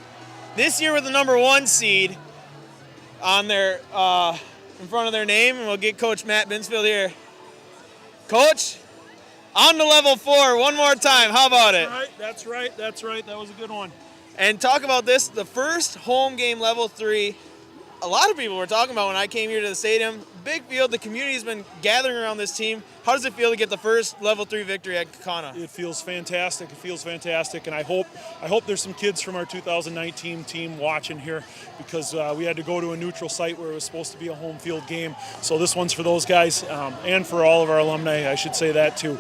This year with the number 1 seed on their in front of their name. And we'll get Coach Matt Binsfield here. Coach, on to level 4 one more time. How about it? That's right. That was a good one. And talk about this, the first home game level 3. A lot of people were talking about when I came here to the stadium. Big field, the community's been gathering around this team. How does it feel to get the first level 3 victory at Kaukauna? It feels fantastic. And I hope there's some kids from our 2019 team watching here, because we had to go to a neutral site where it was supposed to be a home field game. So this one's for those guys and for all of our alumni. I should say that too.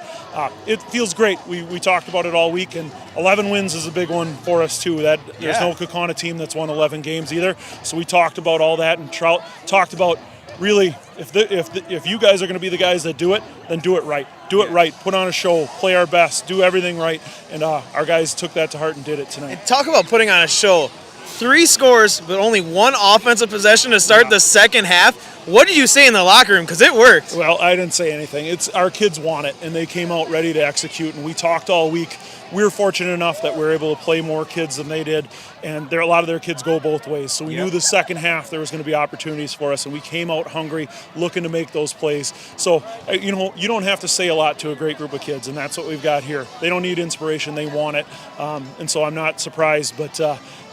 It feels great. We talked about it all week, and 11 wins is a big one for us too. There's no Kaukauna team that's won 11 games either. So we talked about all that and talked about, really, if you guys are going to be the guys that do it, then do it right. Do it right. Put on a show. Play our best. Do everything right. And our guys took that to heart and did it tonight. And talk about putting on a show. 3 scores, but only 1 offensive possession to start the second half. What did you say in the locker room? Because it worked. Well, I didn't say anything. It's our kids want it, and they came out ready to execute. And we talked all week. We were fortunate enough that we were able to play more kids than they did, and a lot of their kids go both ways. So we knew the second half there was going to be opportunities for us, and we came out hungry, looking to make those plays. So, you don't have to say a lot to a great group of kids, and that's what we've got here. They don't need inspiration; they want it, and so I'm not surprised. But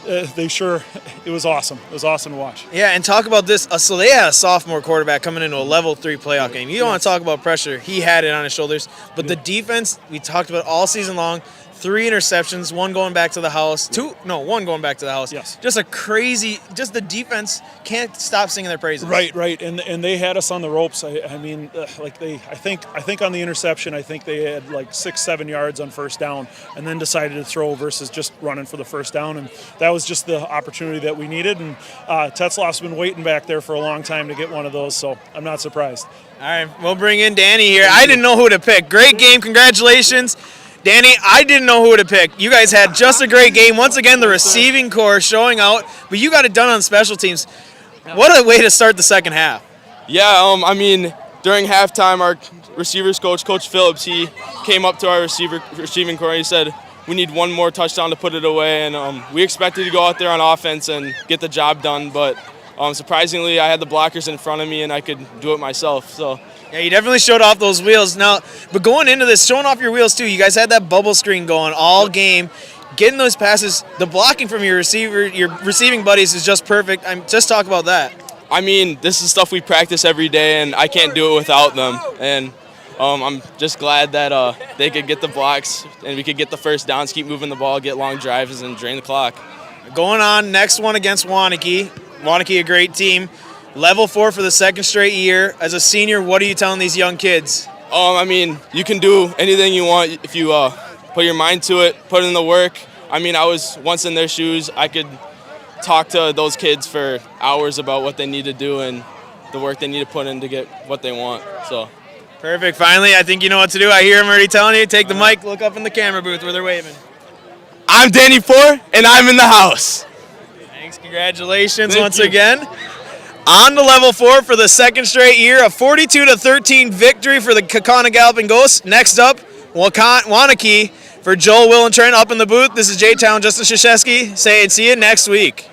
it was awesome. It was awesome to watch. Yeah, and talk about this. So they had a sophomore quarterback coming into a level 3 playoff game. You don't want to talk about pressure. He had it on his shoulders. But the defense, we talked about all season long. 3 interceptions, 1 going back to the house. 1 going back to the house. Yes. Just the defense can't stop singing their praises. Right. And they had us on the ropes. I think on the interception, I think they had like 6-7 yards on first down, and then decided to throw versus just running for the first down. And that was just the opportunity that we needed. And Tetzloff's been waiting back there for a long time to get one of those, so I'm not surprised. All right, we'll bring in Danny here. I didn't know who to pick. Great game. Congratulations. Danny, I didn't know who to pick. You guys had just a great game. Once again, the receiving core showing out, but you got it done on special teams. What a way to start the second half. Yeah, during halftime, our receivers coach, Coach Phillips, he came up to our receiving core and he said, we need 1 more touchdown to put it away, and we expected to go out there on offense and get the job done, but surprisingly, I had the blockers in front of me and I could do it myself. So. Yeah, you definitely showed off those wheels. Now, but going into this, showing off your wheels too, you guys had that bubble screen going all game. Getting those passes, the blocking from your receiving buddies is just perfect. Just talk about that. This is stuff we practice every day, and I can't do it without them. And I'm just glad that they could get the blocks and we could get the first downs, keep moving the ball, get long drives, and drain the clock. Going on, next one against Waunakee. Waunakee, a great team. Level 4 for the second straight year. As a senior, what are you telling these young kids? You can do anything you want if you put your mind to it, put in the work. I was once in their shoes. I could talk to those kids for hours about what they need to do and the work they need to put in to get what they want. So. Perfect. Finally, I think you know what to do. I hear them already telling you. Take the mic, look up in the camera booth where they're waving. I'm Danny Four, and I'm in the house. Thanks. Congratulations once again. On to level 4 for the second straight year, a 42-13 victory for the Kaukauna Galloping Ghosts. Next up, Waunakee for Joel, Will, and Trent up in the booth. This is J-Town, Justin Shashesky. Say and see you next week.